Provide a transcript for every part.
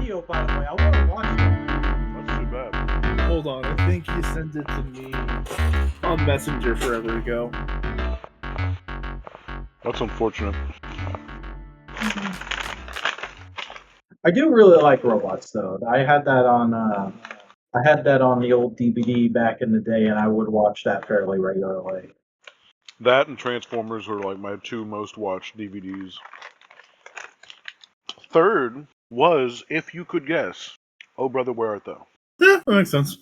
video, by the way. I want to watch it. That's too bad. Hold on, I think you sent it to me on Messenger forever ago. That's unfortunate. I do really like robots, though. I had that on the old DVD back in the day, and I would watch that fairly regularly. That and Transformers were like my two most watched DVDs. Third was If You Could Guess. Oh Brother, Where Art Thou? Yeah, that makes sense.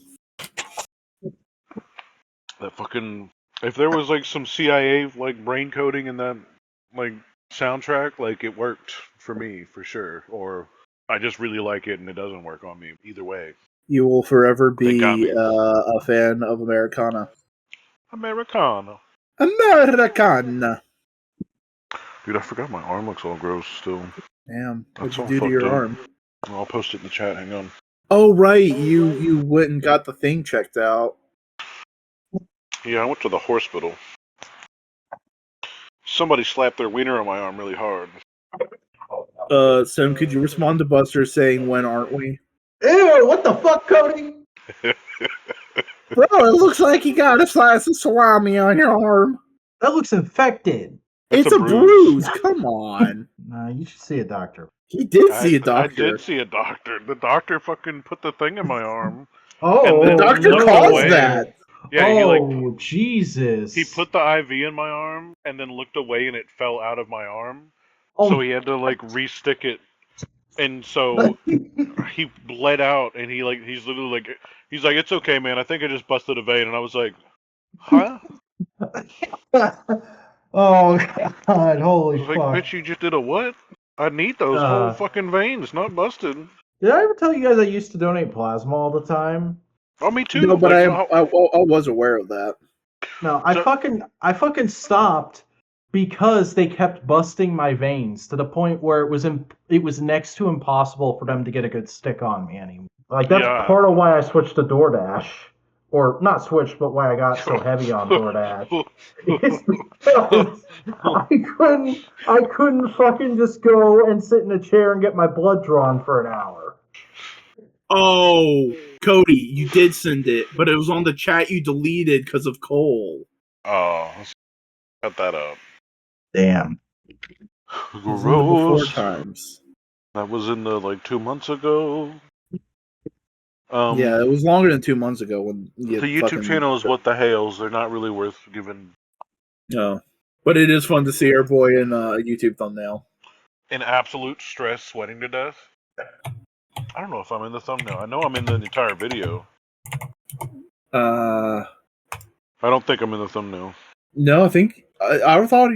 That fucking... If there was like some CIA like brain coding in that like soundtrack, like it worked for me for sure. Or I just really like it and it doesn't work on me. Either way. You will forever They got be me. a fan of Americana. Americana. Americana. Dude, I forgot my arm looks all gross still. Damn, what'd That's you all do to your fucked up. arm? I'll post it in the chat, hang on. Oh, right, you went and got the thing checked out. Yeah, I went to the hospital. Somebody slapped their wiener on my arm really hard. Sim, could you respond to Buster saying, when aren't we? Ew, what the fuck, Cody? Bro, it looks like you got a slice of salami on your arm. That looks infected. That's It's a a bruise. Come on. Nah, you should see a doctor. He did see a doctor. I did see a doctor. The doctor fucking put the thing in my arm. Oh, And The doctor no. caused that. Yeah, Oh, Jesus. he put the IV in my arm and then looked away and it fell out of my arm. Oh, So he had to like re-stick it. And so he bled out and he's literally like, he's like, it's okay, man. I think I just busted a vein. And I was like, huh? oh, God. I Holy was fuck. like, bitch, you just did a what? I need those whole fucking veins, not busted. Did I ever tell you guys I used to donate plasma all the time? Oh, me too. No, but Like, I was aware of that. No, I fucking stopped because they kept busting my veins to the point where it was next to impossible for them to get a good stick on me anymore. Like that's Yeah. part of why I switched to DoorDash, or not switched, but why I got so heavy on DoorDash. It's because I couldn't fucking just go and sit in a chair and get my blood drawn for an hour. Oh, Cody, you did send it, but it was on the chat you deleted because of Cole. Oh, let's cut that up. Damn. It was in the before Gross. times. That was in the 2 months ago. Yeah, it was longer than 2 months ago when the YouTube channel is What the Hales. They're not really worth giving No, but it is fun to see our boy in a YouTube thumbnail. in absolute stress, sweating to death. I don't know if I'm in the thumbnail. I know I'm in the entire video. I don't think I'm in the thumbnail. No, I think I thought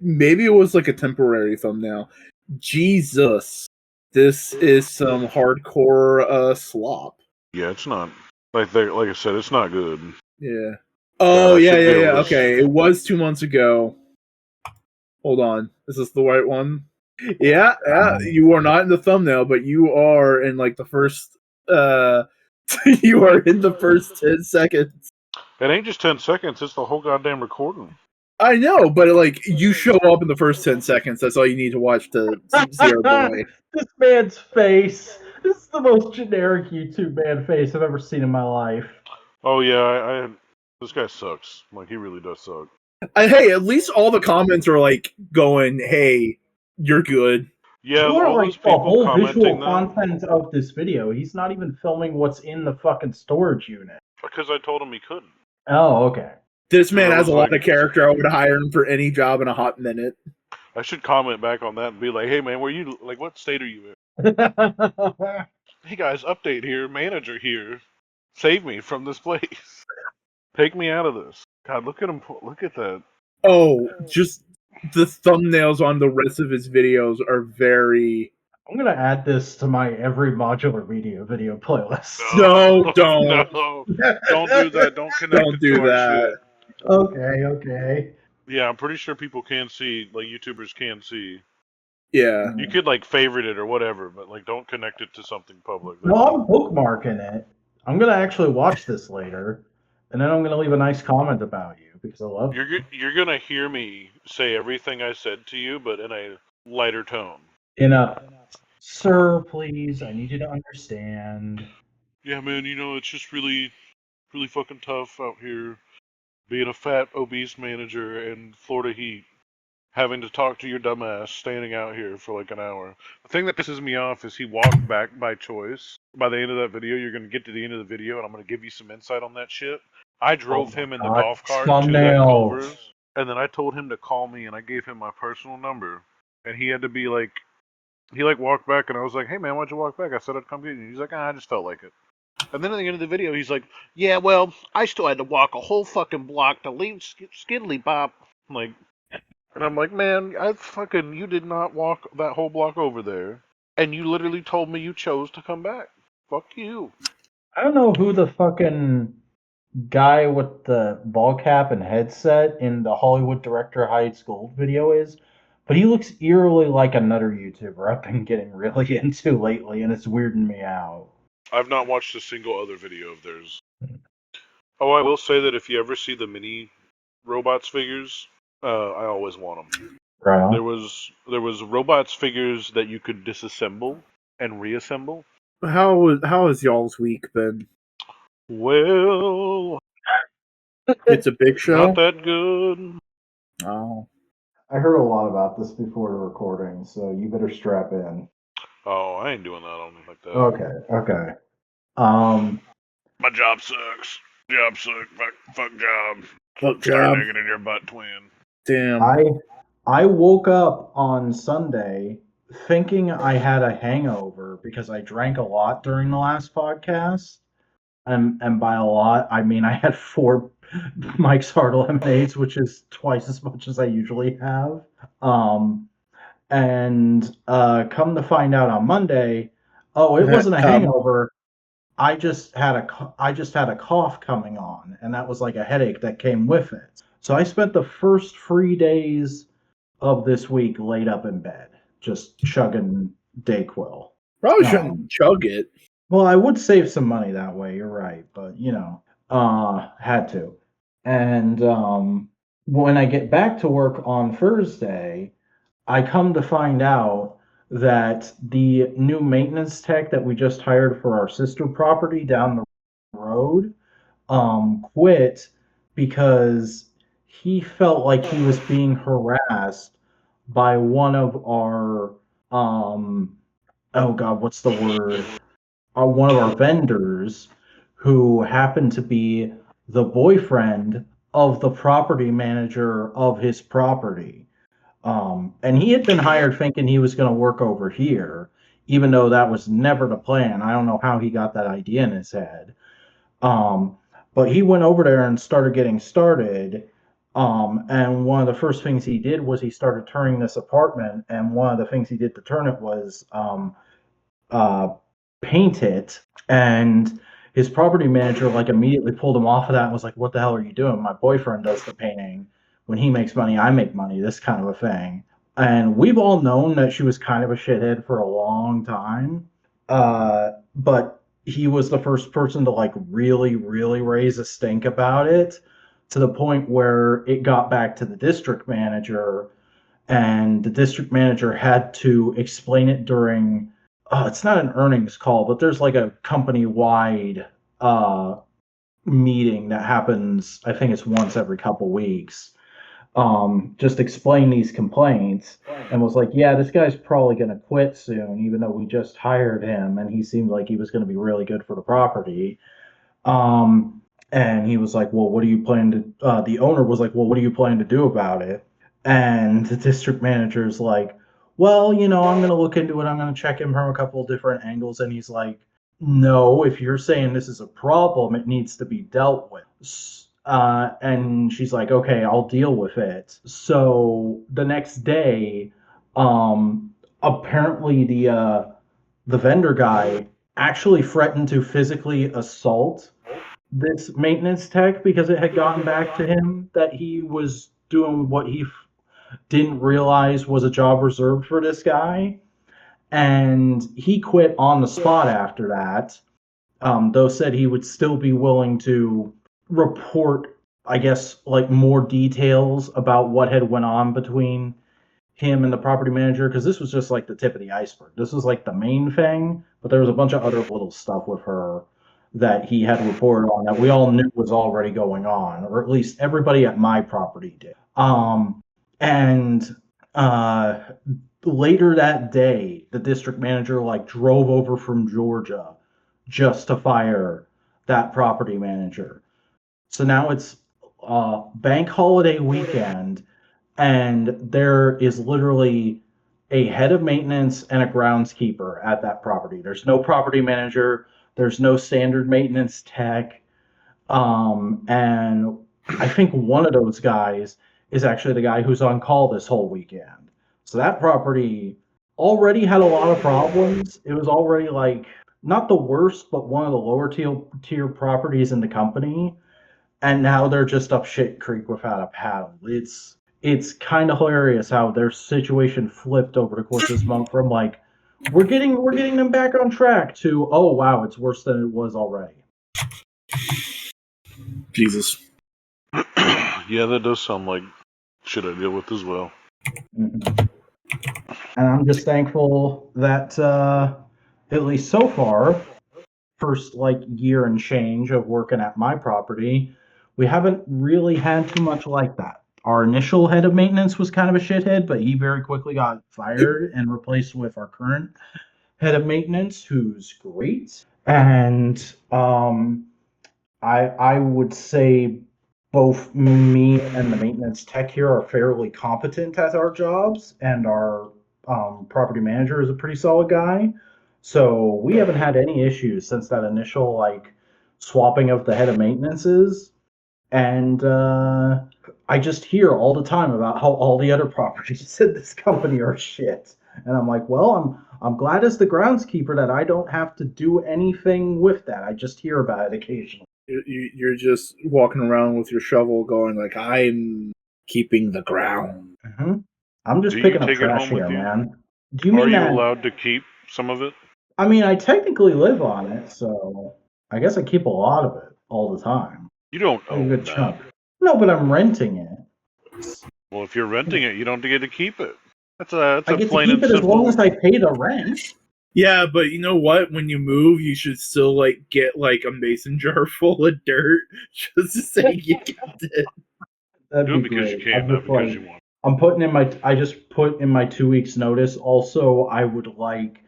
maybe it was like a temporary thumbnail. Jesus, this is some hardcore slop. Yeah, it's not like I said, it's not good. Yeah. Oh I yeah. should be able to- Okay, it was 2 months ago. Hold on, is this the right one? Yeah. You are not in the thumbnail, but you are in the first. You are in the first 10 seconds. It ain't just 10 seconds. It's the whole goddamn recording. I know, but you show up in the first 10 seconds. That's all you need to watch to see our boy. This man's face. This is the most generic YouTube man face I've ever seen in my life. Oh yeah, this guy sucks. He really does suck. Hey, at least all the comments are going, "Hey, you're good." Yeah, Or all those the people whole commenting visual that content of this video. He's not even filming what's in the fucking storage unit. because I told him he couldn't. Oh, okay. This man I has was a lot of character. I would hire him for any job in a hot minute. I should comment back on that and be like, "Hey man, what state are you in? Hey guys, update here, manager here. Save me from this place. Take me out of this." God, look at him. Look at that. Oh, just the thumbnails on the rest of his videos are very. I'm gonna add this to my every modular video playlist. No, don't. No, don't do that. Don't connect Don't it do to our that. shit. Okay. Yeah, I'm pretty sure people can see, YouTubers can see. Yeah. You could favorite it or whatever, but don't connect it to something public. No, I'm bookmarking it. I'm gonna actually watch this later, and then I'm gonna leave a nice comment about you because I love you. You're gonna hear me say everything I said to you, but in a lighter tone. In a Sir, please, I need you to understand. Yeah, man, it's just really, really fucking tough out here being a fat, obese manager in Florida heat, having to talk to your dumbass standing out here for like an hour. The thing that pisses me off is he walked back by choice. By the end of that video, you're going to get to the end of the video, and I'm going to give you some insight on that shit. I drove him in the God, golf cart to that thumbnails. Culver's, and then I told him to call me, and I gave him my personal number, and he had to be like, he like walked back, and I was like, hey man, why'd you walk back? I said I'd come get you. He's like, I just felt like it. And then at the end of the video, he's like, yeah, well, I still had to walk a whole fucking block to leave Skidly Bop. Like, and I'm like, man, you did not walk that whole block over there. And you literally told me you chose to come back. Fuck you. I don't know who the fucking guy with the ball cap and headset in the Hollywood Director Hides Gold video is, but he looks eerily like another YouTuber I've been getting really into lately, and it's weirding me out. I've not watched a single other video of theirs. Oh, I will say that if you ever see the mini robots figures, I always want them. Right on. There was robots figures that you could disassemble and reassemble. How has y'all's week been? Well, It's a big show. not that good. Oh, I heard a lot about this before the recording, so you better strap in. Oh, I ain't doing that on me like that. Okay. My job sucks. Job sucks. Fuck job. fuck Start job. digging in your butt, twin. Damn. I woke up on Sunday thinking I had a hangover because I drank a lot during the last podcast. And by a lot, I mean I had 4 Mike's Hard Lemonades, which is twice as much as I usually have. And come to find out on Monday, it wasn't a hangover. I just had a cough coming on, and that was like a headache that came with it. So I spent the first 3 days of this week laid up in bed, just chugging Dayquil. Probably shouldn't chug it. Well, I would save some money that way, you're right, but had to. And when I get back to work on Thursday, I come to find out that the new maintenance tech that we just hired for our sister property down the road quit because he felt like he was being harassed by one of our what's the word? One of our vendors who happened to be the boyfriend of the property manager of his property. And he had been hired thinking he was going to work over here, even though that was never the plan. I don't know how he got that idea in his head. But he went over there and started getting started. And one of the first things he did was he started turning this apartment. And one of the things he did to turn it was paint it. And his property manager immediately pulled him off of that and was like, what the hell are you doing? My boyfriend does the painting. When he makes money, I make money, this kind of a thing. And we've all known that she was kind of a shithead for a long time. But he was the first person to really, really raise a stink about it, to the point where it got back to the district manager, and the district manager had to explain it during, it's not an earnings call, but there's a company-wide meeting that happens, I think it's once every couple weeks. Just explain these complaints, and was like, yeah, this guy's probably going to quit soon, even though we just hired him, and he seemed like he was going to be really good for the property. And he was like, well, what do you plan to, the owner was like, well, what do you plan to do about it? And the district manager's like, well, I'm going to look into it. I'm going to check him from a couple of different angles. And he's like, no, if you're saying this is a problem, it needs to be dealt with. And she's like, okay, I'll deal with it. So the next day, apparently the vendor guy actually threatened to physically assault this maintenance tech because it had gotten back to him that he was doing what he didn't realize was a job reserved for this guy. And he quit on the spot after that, though said he would still be willing to report, I guess, more details about what had went on between him and the property manager, because this was just like the tip of the iceberg. This was like the main thing, but there was a bunch of other little stuff with her that he had reported on that we all knew was already going on, or at least everybody at my property did. And later that day, the district manager like drove over from Georgia just to fire that property manager. So now it's bank holiday weekend, and there is literally a head of maintenance and a groundskeeper at that property. There's no property manager. There's no standard maintenance tech. And I think one of those guys is actually the guy who's on call this whole weekend. So that property already had a lot of problems. It was already like not the worst, but one of the lower tier properties in the company. And now they're just up shit creek without a paddle. It's kind of hilarious how their situation flipped over the course of this month from like we're getting them back on track to oh wow, it's worse than it was already. Jesus. Yeah, that does sound like shit I deal with as well. Mm-hmm. And I'm just thankful that at least so far, first like year and change of working at my property, we haven't really had too much like that. Our initial head of maintenance was kind of a shithead, but he very quickly got fired and replaced with our current head of maintenance, who's great. And I would say both me and the maintenance tech here are fairly competent at our jobs, and our property manager is a pretty solid guy. So we haven't had any issues since that initial like swapping of the head of maintenances. And I just hear all the time about how all the other properties in this company are shit. And I'm like, well, I'm glad as the groundskeeper that I don't have to do anything with that. I just hear about it occasionally. You're just walking around with your shovel going like, I'm keeping the ground. Mm-hmm. I'm just picking up trash here, man. Do you mean that? Are you allowed to keep some of it? I mean, I technically live on it, so I guess I keep a lot of it all the time. You don't own a good that. chunk. No, but I'm renting it. Well, if you're renting it, you don't get to keep it. That's a I get plain to keep and it simple. as long as I pay the rent. Yeah, but you know what? When you move, you should still like get like a mason jar full of dirt just to say you kept it. That'd Do it be because great. you can, not because you want. I'm putting in my. I just put in my 2 weeks notice. Also, I would like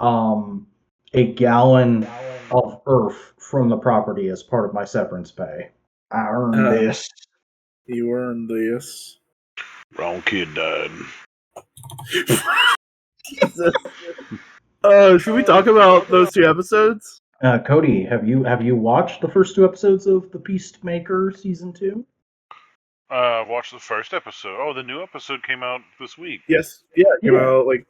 a gallon of earth from the property as part of my severance pay. I earned this. You earned this. Wrong kid died. Jesus. Should we talk about those 2 episodes? Cody, have you watched the first 2 episodes of The Peacemaker season 2? Watched the first episode. Oh, the new episode came out this week. Yes. Yeah, it came out like.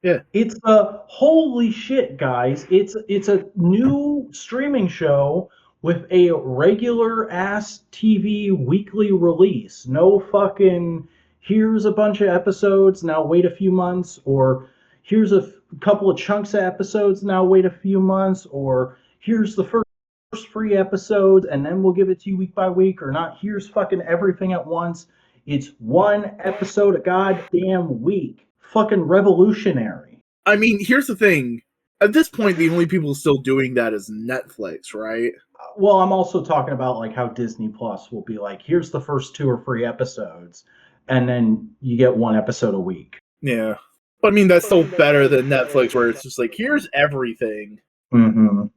Yeah. It's holy shit, guys. It's a new streaming show with a regular ass TV weekly release. No fucking here's a bunch of episodes, now wait a few months, or here's a couple of chunks of episodes, now wait a few months, or here's the first free episode and then we'll give it to you week by week, or not here's fucking everything at once. It's one episode a goddamn week. Fucking revolutionary. I mean, here's the thing. At this point, the only people still doing that is Netflix, right? Well, I'm also talking about like how Disney Plus will be like, here's the first 2 or 3 episodes, and then you get 1 episode a week. Yeah. But I mean, that's still better than Netflix, where it's just like, here's everything. Mm-hmm.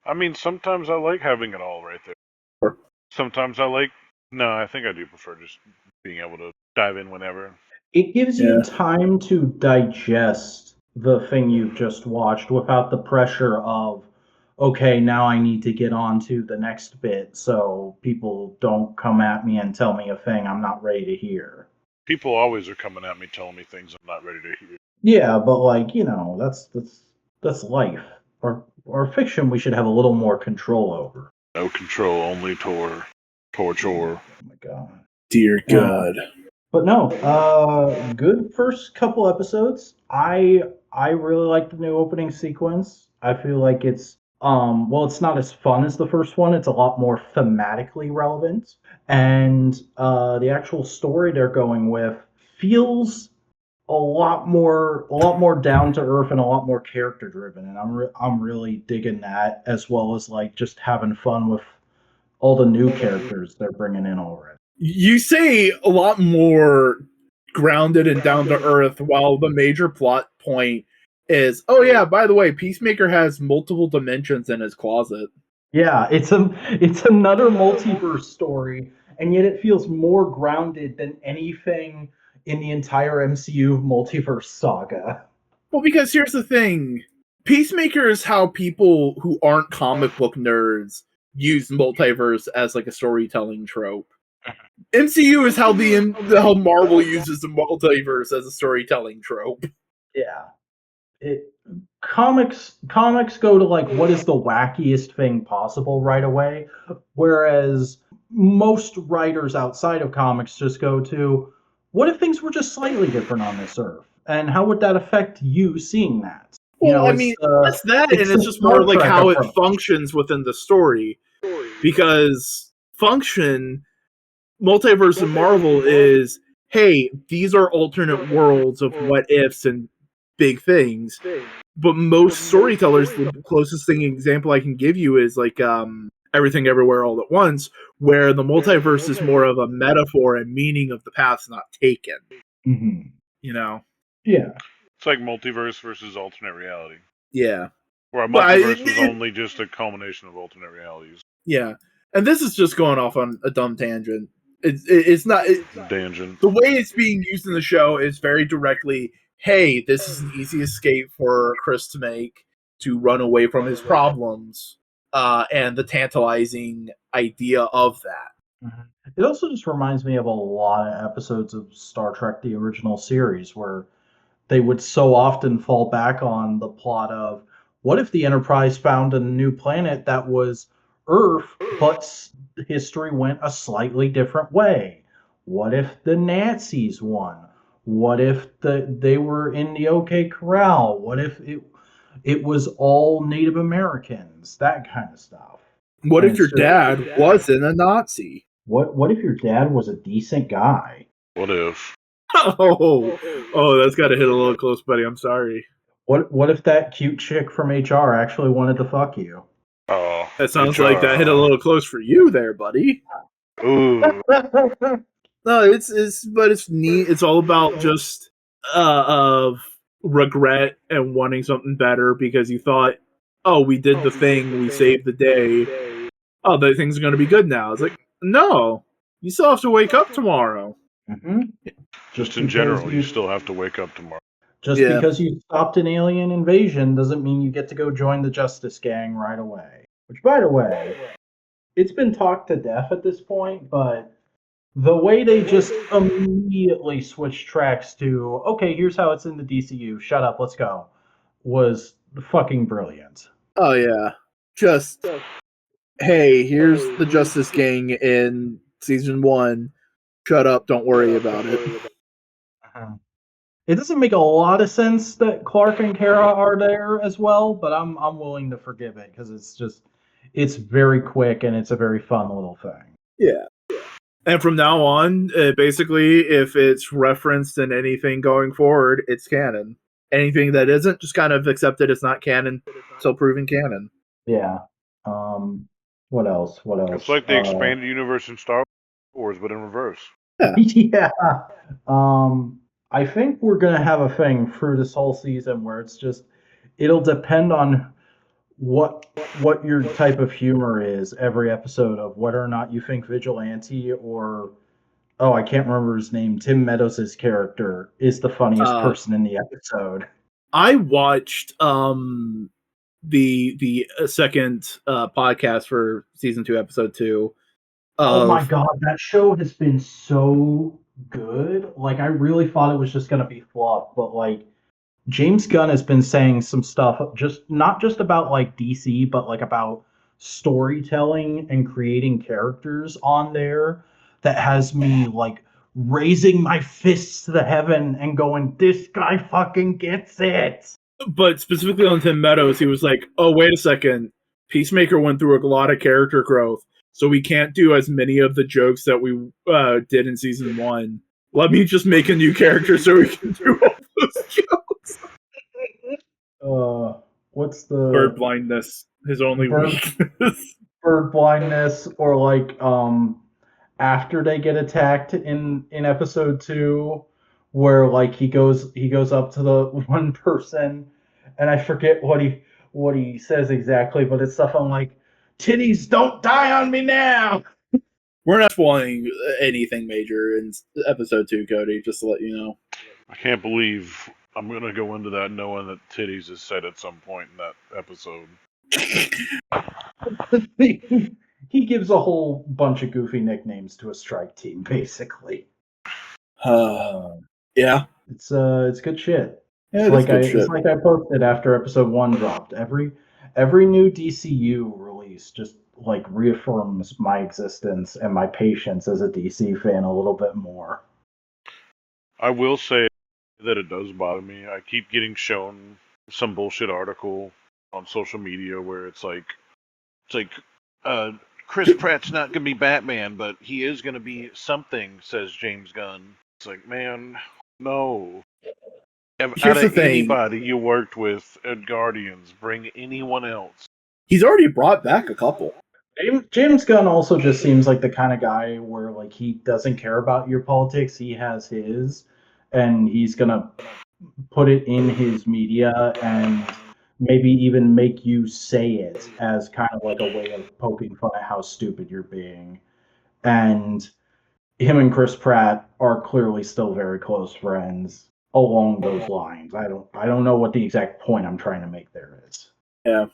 I mean, sometimes I like having it all right there. Sure. Sometimes I like... No, I think I do prefer just being able to dive in whenever. It gives you time to digest the thing you've just watched without the pressure of, okay, now I need to get on to the next bit so people don't come at me and tell me a thing I'm not ready to hear. People always are coming at me telling me things I'm not ready to hear. Yeah, but like, you know, that's life. Or fiction we should have a little more control over. No control, only torture. Oh my god. Dear God. But no, good first couple episodes. I really like the new opening sequence. I feel like it's well, it's not as fun as the first one. It's a lot more thematically relevant, and the actual story they're going with feels a lot more down to earth and a lot more character driven, and I'm really digging that, as well as like just having fun with all the new characters they're bringing in already. You say a lot more grounded and down to earth, while the major plot point is, oh yeah, by the way, Peacemaker has multiple dimensions in his closet. Yeah, it's another multiverse story, and yet it feels more grounded than anything in the entire MCU multiverse saga. Well, because here's the thing. Peacemaker is how people who aren't comic book nerds use multiverse as like a storytelling trope. MCU is how how Marvel uses the multiverse as a storytelling trope. Yeah. Comics go to like what is the wackiest thing possible right away, whereas most writers outside of comics just go to what if things were just slightly different on this earth, and how would that affect you seeing that? Well, I mean, that's that, and it's just more like how it functions within the story, because multiverse in Marvel is, hey, these are alternate worlds of what ifs and big things. But most storytellers, the closest example I can give you is like Everything Everywhere All at Once, where the multiverse is more of a metaphor and meaning of the paths not taken. Mm-hmm. You know? Yeah. It's like multiverse versus alternate reality. Yeah. Where a multiverse was only just a culmination of alternate realities. Yeah. And this is just going off on a dumb tangent. It's not... Tangent. The way it's being used in the show is very directly, hey, this is an easy escape for Chris to make to run away from his problems, and the tantalizing idea of that. Mm-hmm. It also just reminds me of a lot of episodes of Star Trek, the original series, where they would so often fall back on the plot of, what if the Enterprise found a new planet that was Earth, but history went a slightly different way? What if the Nazis won? What if they were in the OK Corral? What if it was all Native Americans? That kind of stuff. What if your dad wasn't a Nazi? What if your dad was a decent guy? What if? Oh, that's got to hit a little close, buddy. I'm sorry. What if that cute chick from HR actually wanted to fuck you? Oh, that sounds HR. Like that hit a little close for you there, buddy. Ooh. No, it's neat. It's all about just of regret and wanting something better because you thought, oh, we did the thing, we saved the day. Oh, the things are going to be good now. It's like, no, you still have to wake up tomorrow. Mm-hmm. Just in general, you still have to wake up tomorrow. Just because you stopped an alien invasion doesn't mean you get to go join the Justice Gang right away. Which, by the way, it's been talked to death at this point, but the way they just immediately switched tracks to, okay, here's how it's in the DCU, shut up, let's go, was fucking brilliant. Oh, yeah. Just, hey, here's the Justice Gang in Season 1. Shut up, don't worry about it. Uh-huh. It doesn't make a lot of sense that Clark and Kara are there as well, but I'm willing to forgive it because it's very quick and it's a very fun little thing. Yeah. And from now on, basically, if it's referenced in anything going forward, it's canon. Anything that isn't, just kind of accept it as not canon until proven canon. Yeah. What else? It's like the expanded universe in Star Wars, but in reverse. Yeah. Yeah. I think we're going to have a thing through this whole season where it'll depend on what your type of humor is every episode, of whether or not you think Vigilante or, I can't remember his name, Tim Meadows' character is the funniest person in the episode. I watched the second podcast for season 2, episode 2. Oh my god, that show has been so good. Like, I really thought it was just going to be fluff, but like, James Gunn has been saying some stuff, not just about like DC, but like about storytelling and creating characters on there that has me like raising my fists to the heaven and going, this guy fucking gets it. But specifically on Tim Meadows, he was like, oh, wait a second. Peacemaker went through a lot of character growth, so we can't do as many of the jokes that we did in season 1. Let me just make a new character so we can do all what's Bird the blindness, his only bird weakness. bird blindness, or like after they get attacked in episode 2, where like he goes up to the one person, and I forget what he says exactly, but it's stuff on like, titties don't die on me now. We're not spoiling anything major in episode 2, Cody, just to let you know. I can't believe I'm gonna go into that knowing that titties is said at some point in that episode. He gives a whole bunch of goofy nicknames to a strike team, basically. Yeah. It's good shit. Yeah, it is good It's shit. like I posted after episode 1 dropped. Every new DCU release just like reaffirms my existence and my patience as a DC fan a little bit more. I will say that it does bother me. I keep getting shown some bullshit article on social media where it's like, uh, Chris Pratt's not gonna be Batman, but he is gonna be something, says James Gunn. It's like, man, no. Out Here's the of thing. anybody you worked with at Guardians, bring anyone else. He's already brought back a couple. James Gunn also just seems like the kind of guy where like he doesn't care about your politics. He has his, and he's gonna put it in his media and maybe even make you say it as kind of like a way of poking fun at how stupid you're being. And him and Chris Pratt are clearly still very close friends along those lines. I don't know what the exact point I'm trying to make there is. Yeah.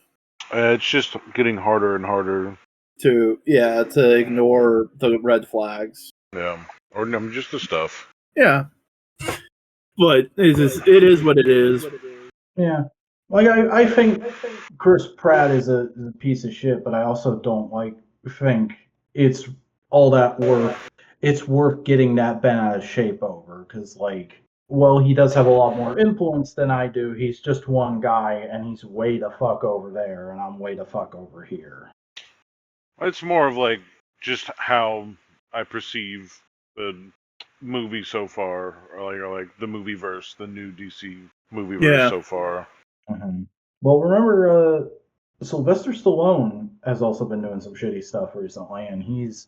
It's just getting harder and harder. To ignore the red flags. Yeah, or just the stuff. Yeah. But it is what it is. Yeah. Like I think Chris Pratt is a piece of shit, but I also don't think it's all that worth. It's worth getting that bent out of shape over, because well, he does have a lot more influence than I do. He's just one guy, and he's way the fuck over there, and I'm way the fuck over here. It's more of like just how I perceive the movie so far, or like the movie verse, the new DC movie verse so far. Mm-hmm. Well, remember, Sylvester Stallone has also been doing some shitty stuff recently, and he's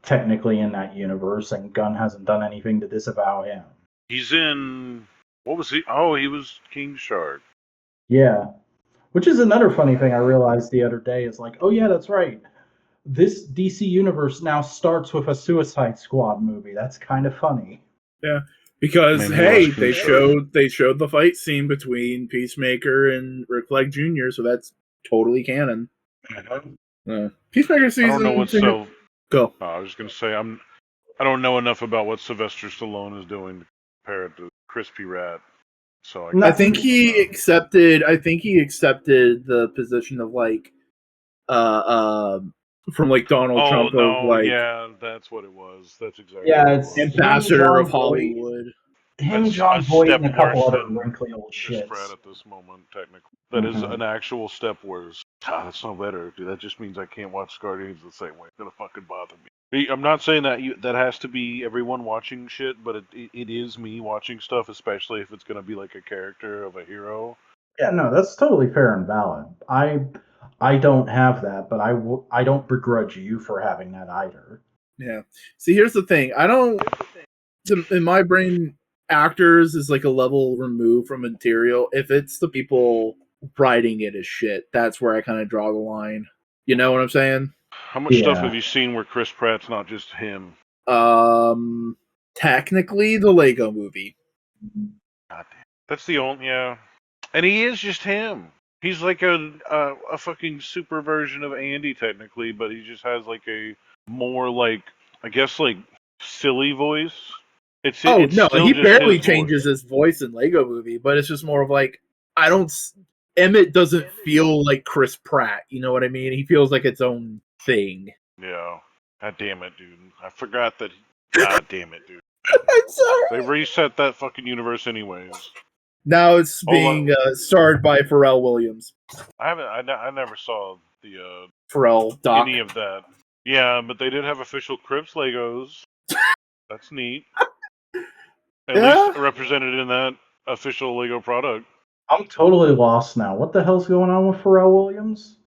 technically in that universe, and Gunn hasn't done anything to disavow him. He's in, what was he? Oh, he was King Shark. Yeah, which is another funny thing I realized the other day is like, oh yeah, that's right. This DC universe now starts with a Suicide Squad movie. That's kind of funny. Yeah, because Man, hey, they showed the fight scene between Peacemaker and Rick Flag Jr., so that's totally canon. Peacemaker season. I don't know what's so. Go. I was gonna say I don't know enough about what Sylvester Stallone is doing to compare it to Crispy Rat. So I think he accepted. I think he accepted the position of like, from like Donald Trump. No, of like, yeah, that's what it was. That's exactly. Yeah, what it's it was. ambassador of Hollywood. Him, That's John a Boyd, step and a couple worse other than wrinkly old Chris shits. Pratt at this moment, technically. That is an actual step worse. That's no better, dude. That just means I can't watch Guardians the same way. It's gonna fucking bother me. I'm not saying that that has to be everyone watching shit, but it is me watching stuff, especially if it's gonna be like a character of a hero. Yeah, no, that's totally fair and valid. I don't have that, but I don't begrudge you for having that either. Yeah. See, here's the thing. I don't. In my brain, actors is like a level removed from material. If it's the people writing it as shit, that's where I kind of draw the line. You know what I'm saying? How much stuff have you seen where Chris Pratt's not just him? Technically, the Lego Movie. God damn. That's the only, yeah. And he is just him. He's like a fucking super version of Andy, technically, but he just has like a more like, I guess, like silly voice. It's no, he barely his changes voice. his voice in Lego Movie, but it's just more of like, Emmett doesn't feel like Chris Pratt, you know what I mean? He feels like its own thing. Yeah. God damn it, dude. I forgot that. God damn it, dude. I'm sorry. They reset that fucking universe anyways. Now it's being starred by Pharrell Williams. I never saw the Pharrell doc. any of that. Yeah, but they did have official Crips Legos. That's neat. At least represented in that official Lego product. I'm totally lost now. What the hell's going on with Pharrell Williams?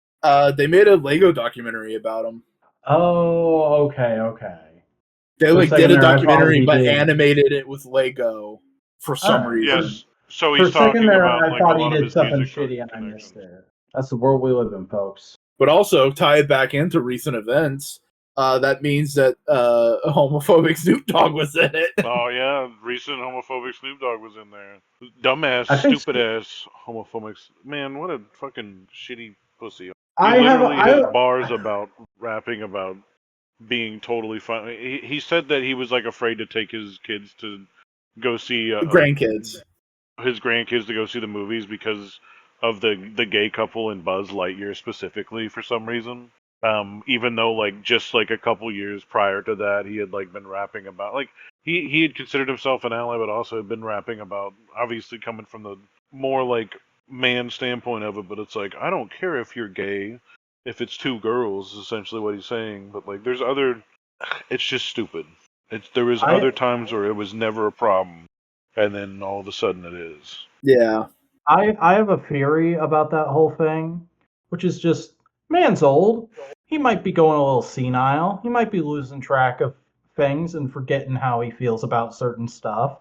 They made a Lego documentary about him. Oh, okay. They For a like did second a there, I thought documentary he but did. animated it with Lego for some Alright. reason. Yes. So For he's a second talking there, about I like a thought he lot of did his something music shitty and I missed connections. it. That's the world we live in, folks. But also tie it back into recent events. That means that homophobic Snoop Dogg was in it. Oh yeah, recent homophobic Snoop Dogg was in there. Dumbass, I think stupid ass homophobic. Man, what a fucking shitty pussy. He I have. literally has I bars about rapping about being totally fine. He said that he was like afraid to take his kids to go see Grandkids. his grandkids to go see the movies because of the gay couple in Buzz Lightyear specifically for some reason. Even though like just like a couple years prior to that, he had like been rapping about like he had considered himself an ally, but also had been rapping about obviously coming from the more like man standpoint of it. But it's like I don't care if you're gay, if it's two girls, is essentially what he's saying. But like there's other, it's just stupid. There was I other times where it was never a problem, and then all of a sudden it is. Yeah. I have a theory about that whole thing, which is just man's old. He might be going a little senile. He might be losing track of things and forgetting how he feels about certain stuff.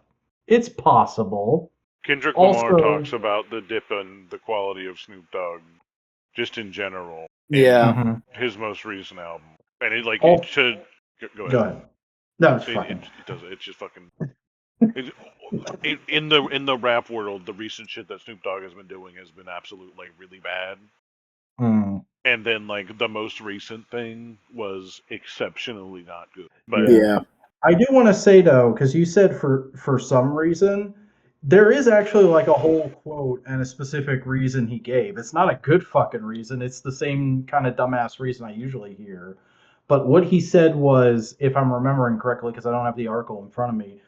It's possible. Kendrick Lamar Also, talks about the dip in the quality of Snoop Dogg, just in general, Yeah. in mhm. his most recent album, and it like it Al- should go go ahead. ahead. No, it's It, it, fucking. it does. It's just fucking. In the rap world, the recent shit that Snoop Dogg has been doing has been absolute like really bad. Mm, And then like the most recent thing was exceptionally not good. But yeah. Yeah. I do want to say though, because you said for some reason, there is actually like a whole quote and a specific reason he gave. It's not a good fucking reason. It's the same kind of dumbass reason I usually hear. But what he said was, if I'm remembering correctly, because I don't have the article in front of me,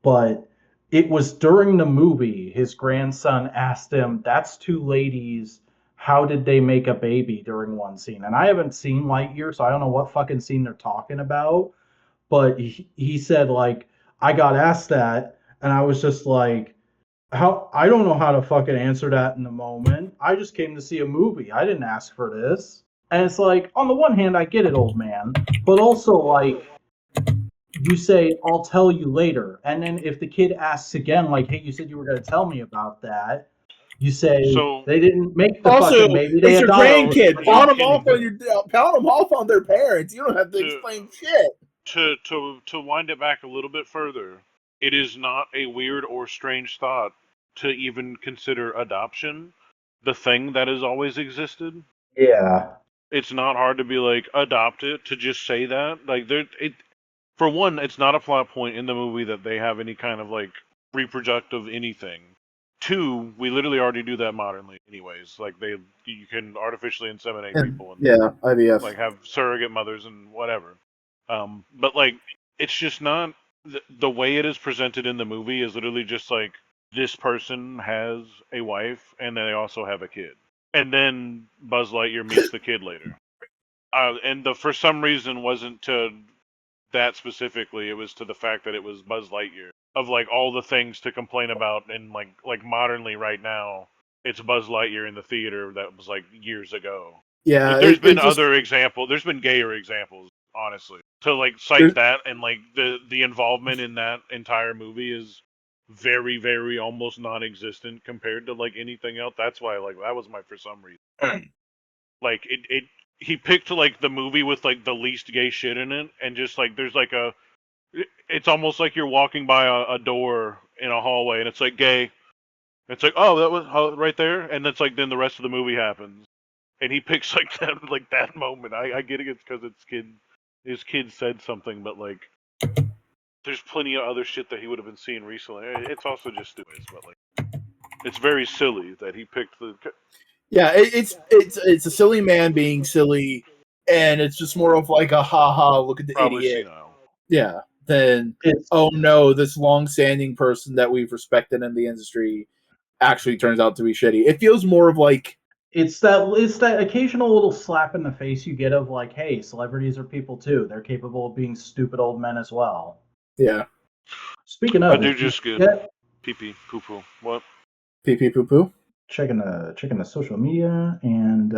but it was during the movie, his grandson asked him, "That's two ladies. How did they make a baby?" during one scene. And I haven't seen Lightyear, so I don't know what fucking scene they're talking about, but he said like I got asked that and I was just like how I don't know how to fucking answer that in the moment. I just came to see a movie. I didn't ask for this. And it's like on the one hand I get it, old man, but also like you say I'll tell you later. And then if the kid asks again like hey, you said you were going to tell me about that, you say so they didn't make the Also, fucking baby, they it's your adopted grandkid. it. Pound them off on their parents. You don't have to to explain shit. to wind it back a little bit further, it is not a weird or strange thought to even consider adoption the thing that has always existed. Yeah. It's not hard to be like adopt it, to just say that like there it for one, it's not a plot point in the movie that they have any kind of like reproductive anything. Two, we literally already do that modernly anyways, like you can artificially inseminate And people and yeah, IVF. like have surrogate mothers and whatever. But like, it's just not the way it is presented in the movie is literally just like this person has a wife and they also have a kid, and then Buzz Lightyear meets the kid later. And the for some reason wasn't to that specifically. It was to the fact that it was Buzz Lightyear. Of like all the things to complain about, and like modernly right now, it's Buzz Lightyear in the theater that was like years ago. Yeah, There's been it's just other examples. There's been gayer examples, honestly. To like cite there's that and like the involvement in that entire movie is very very almost non-existent compared to like anything else. That's why like that was my for some reason. Like it he picked like the movie with like the least gay shit in it, and just like there's like a it's almost like you're walking by a door in a hallway and it's like gay. It's like oh that was right there, and it's like then the rest of the movie happens and he picks like that moment. I get it, it's because his kid said something, but like there's plenty of other shit that he would have been seeing recently. It's also just stupid, but like it's very silly that he picked the. yeah, it's a silly man being silly, and it's just more of like a ha ha look at the Probably idiot. senile. Yeah. Then It's oh no, this long-standing person that we've respected in the industry actually turns out to be shitty. It feels more of like it's that occasional little slap in the face you get of like, hey, celebrities are people too. They're capable of being stupid old men as well. yeah, Speaking I of, do did you just get get pee pee poo poo. What? pee pee poo poo. checking the social media, and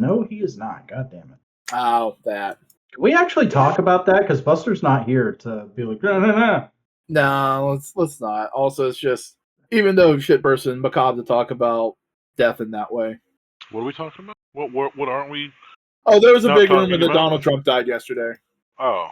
no, he is not. God damn it. Oh, that. Can we actually talk about that? Because Buster's not here to be like, nah. No, let's not. Also, it's just, even though shit person, macabre to talk about death in that way. What are we talking about? What aren't we? Oh, there was a Not big talking rumor that about? Donald Trump died yesterday. Oh,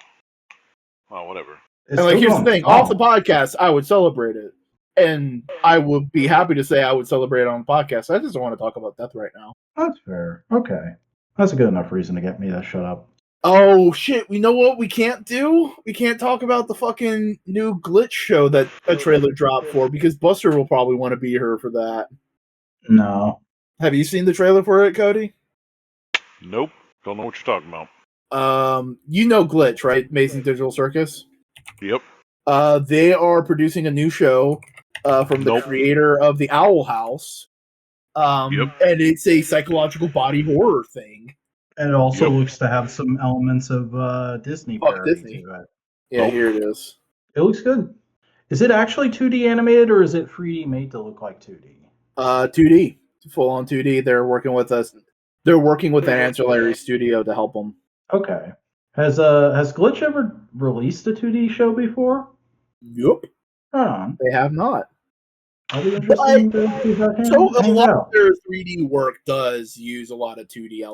whatever. It's And like, still here's the going thing: off the strong. podcast, I would celebrate it, and I would be happy to say I would celebrate it on the podcast. I just don't want to talk about death right now. That's fair. Okay. That's a good enough reason to get me to shut up. Oh shit! We know what we can't do? We can't talk about the fucking new glitch show that a trailer dropped for, because Buster will probably want to be here for that. No. Have you seen the trailer for it, Cody? Nope. Don't know what you're talking about. You know Glitch, right? Amazing Digital Circus. Yep. They are producing a new show from the creator of the Owl House. And it's a psychological body horror thing. And it also looks to have some elements of Disney parody Disney. to it. Yeah, here it is. It looks good. Is it actually 2D animated, or is it 3D made to look like 2D? 2D. Full on 2D. They're working with us. They're working with an ancillary studio to help them. Okay. Has Glitch ever released a 2D show before? Yep. They have not. That'll be interesting to see how a lot of their 3D work does use a lot of 2D,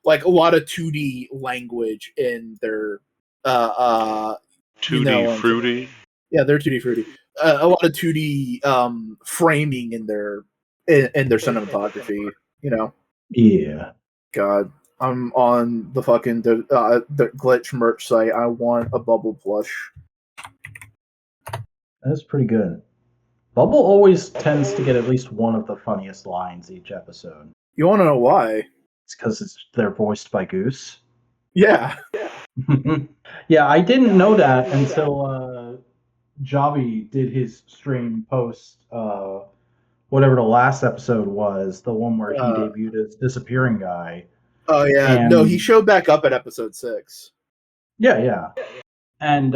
like a lot of 2D language in their 2D fruity. Yeah, they're 2D fruity. A lot of 2D framing in their cinematography. You know. Yeah. God, I'm on the fucking the Glitch merch site. I want a Bubble plush. That's pretty good. Bubble always tends to get at least one of the funniest lines each episode. You want to know why? It's because they're voiced by Goose. Yeah. Yeah, I didn't know that until Javi did his stream post whatever the last episode was, the one where he debuted as disappearing guy. Oh yeah, and, no, he showed back up at episode 6. Yeah. And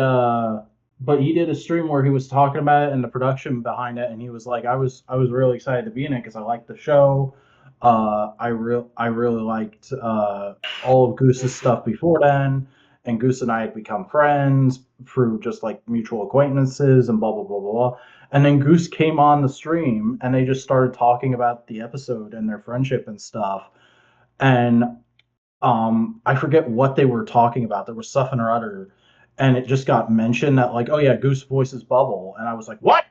but he did a stream where he was talking about it and the production behind it, and he was like, I was really excited to be in it because I liked the show. I really liked all of Goose's stuff before then, and Goose and I had become friends through just like mutual acquaintances and blah blah blah blah blah. And then Goose came on the stream and they just started talking about the episode and their friendship and stuff. And I forget what they were talking about. There was stuff in or other. And it just got mentioned that, like, oh yeah, Goose voices Bubble. And I was like, what?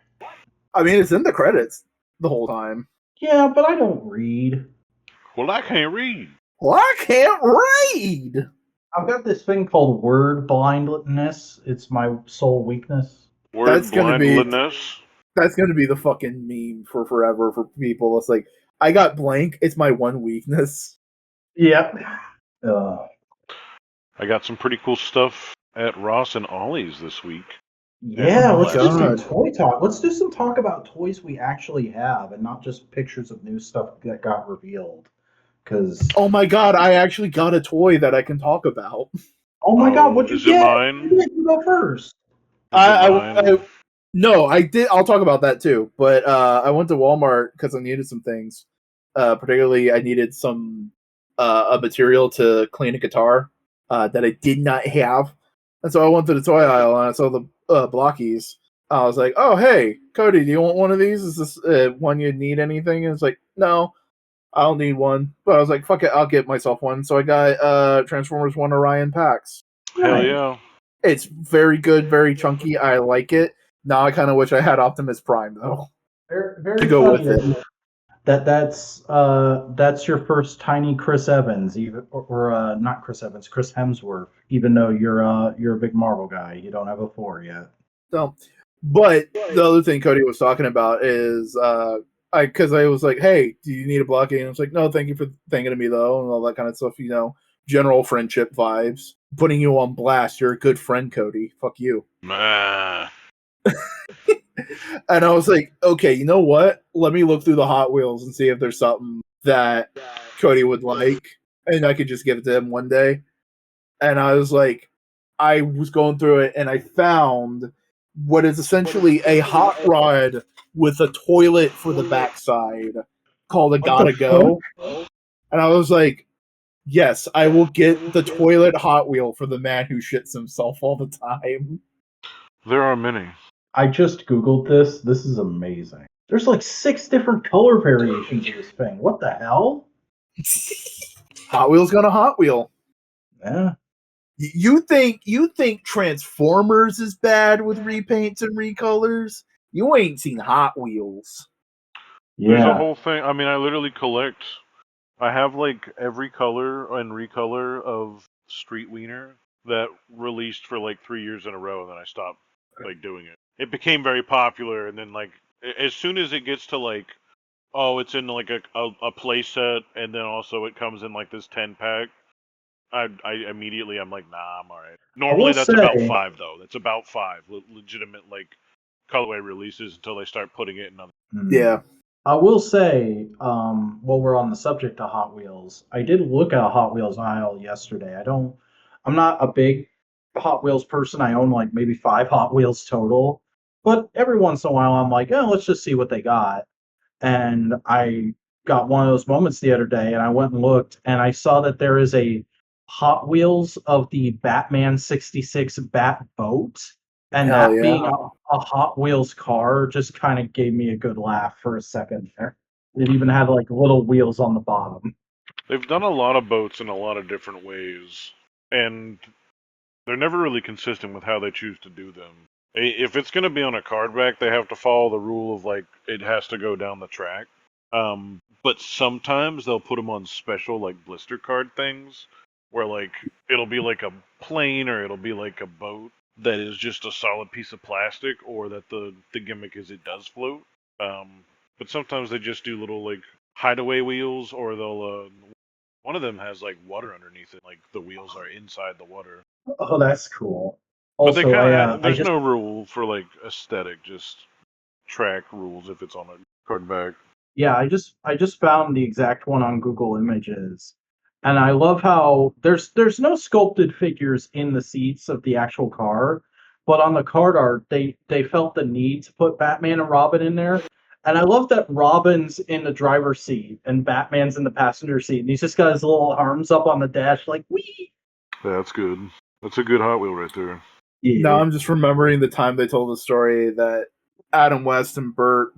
I mean, it's in the credits the whole time. Yeah, but I don't read. Well, I can't read. I've got this thing called word blindness. It's my sole weakness. That's gonna be the fucking meme for forever for people. It's like, I got blank. It's my one weakness. Yep. I got some pretty cool stuff at Ross and Ollie's this week. Yeah, let's do some toy talk. Let's do some talk about toys we actually have and not just pictures of new stuff that got revealed. Because oh my god, I actually got a toy that I can talk about. Oh my god, what'd you get? Is it mine? You go first. No, I did. I'll talk about that too. But I went to Walmart because I needed some things. Particularly, I needed some a material to clean a guitar that I did not have. And so I went to the toy aisle and I saw the blockies. I was like, oh, hey, Cody, do you want one of these? Is this one you need anything? And it's like, no, I don't need one. But I was like, fuck it, I'll get myself one. So I got Transformers 1 Orion packs. Hell yeah. It's very good, very chunky. I like it. Now I kind of wish I had Optimus Prime, though. Very to go with it. That's your first tiny Chris Evans, even or not Chris Evans, Chris Hemsworth. Even though you're a big Marvel guy, you don't have a 4 yet. So, but the other thing Cody was talking about is because I was like, hey, do you need a blockade? And I was like, no, thank you for thinking of me though, and all that kind of stuff. You know, general friendship vibes. Putting you on blast. You're a good friend, Cody. Fuck you. And I was like, okay, you know what? Let me look through the Hot Wheels and see if there's something that Cody would like, and I could just give it to him one day. And I was like, I was going through it, and I found what is essentially a hot rod with a toilet for the backside called a What Gotta the Go. And I was like, yes, I will get the toilet Hot Wheel for the man who shits himself all the time. There are many. I just Googled this. This is amazing. There's like 6 different color variations of this thing. What the hell? Hot Wheel's gonna Hot Wheel. Yeah. You think Transformers is bad with repaints and recolors? You ain't seen Hot Wheels. There's a Yeah. whole thing. I mean, I literally collect. I have like every color and recolor of Street Wiener that released for like 3 years in a row, and then I stopped like doing it. It became very popular, and then like as soon as it gets to like, oh, it's in like a play set, and then also it comes in like this 10-pack. I immediately I'm like, nah, I'm alright. Normally that's about say- 5 though. That's about 5 legitimate like colorway releases until they start putting it in other. Yeah. I will say, while we're on the subject of Hot Wheels, I did look at a Hot Wheels aisle yesterday. I'm not a big Hot Wheels person. I own like maybe 5 Hot Wheels total. But every once in a while, I'm like, oh, let's just see what they got. And I got one of those moments the other day, and I went and looked, and I saw that there is a Hot Wheels of the Batman 66 Bat boat. And Hell that yeah. being a Hot Wheels car just kind of gave me a good laugh for a second there. It even had like little wheels on the bottom. They've done a lot of boats in a lot of different ways, and they're never really consistent with how they choose to do them. If it's going to be on a card back, they have to follow the rule of like it has to go down the track. But sometimes they'll put them on special like blister card things, where like it'll be like a plane or it'll be like a boat that is just a solid piece of plastic, or that the gimmick is it does float. But sometimes they just do little like hideaway wheels, or they'll one of them has like water underneath it, like the wheels are inside the water. Oh, that's cool. But they Also, kind I of there's just no rule for like aesthetic, just track rules if it's on a card back. yeah, I just found the exact one on Google Images. And I love how there's no sculpted figures in the seats of the actual car, but on the card art they felt the need to put Batman and Robin in there. And I love that Robin's in the driver's seat and Batman's in the passenger seat, and he's just got his little arms up on the dash like wee. Yeah, that's good. That's a good Hot Wheel right there. Now I'm just remembering the time they told the story that Adam West and Burt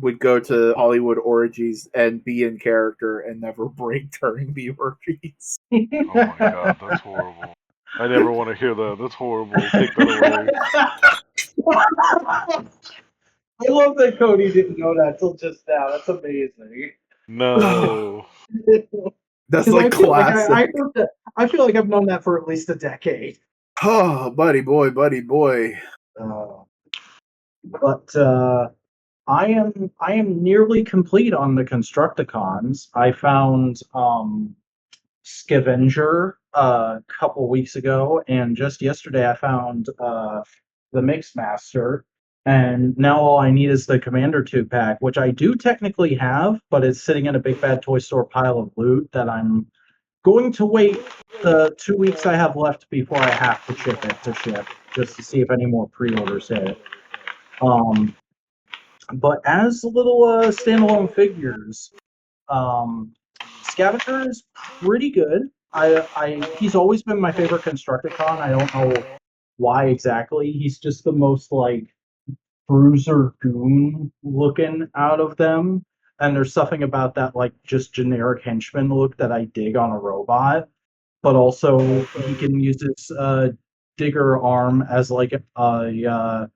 would go to Hollywood orgies and be in character and never break during the orgies. Oh my god, that's horrible. I never want to hear that. That's horrible. Take that away. I love that Cody didn't know that till just now. That's amazing. No. That's 'Cause like I feel like classic. I heard that. I feel like I've known that for at least a decade. Oh, buddy boy. But I am nearly complete on the Constructicons. I found Scavenger a couple weeks ago, and just yesterday I found the Mixmaster. And now all I need is the Commander 2-pack, which I do technically have, but it's sitting in a big bad toy store pile of loot that I'm going to wait the 2 weeks I have left before I have to ship it to ship, just to see if any more pre-orders hit. But as little standalone figures, Scavenger is pretty good. He's always been my favorite Constructicon. I don't know why exactly. He's just the most like bruiser goon looking out of them. And there's something about that like just generic henchman look that I dig on a robot. But also he can use his digger arm as like a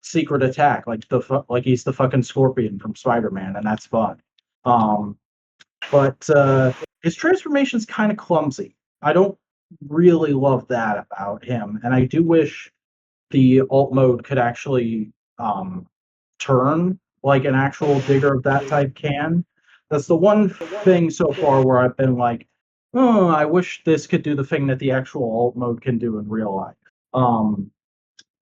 secret attack, like he's the fucking Scorpion from Spider-Man, and that's fun. But his transformation's kind of clumsy. I don't really love that about him, and I do wish the alt mode could actually turn like an actual digger of that type can. That's the one thing so far where I've been like, oh, I wish this could do the thing that the actual alt mode can do in real life.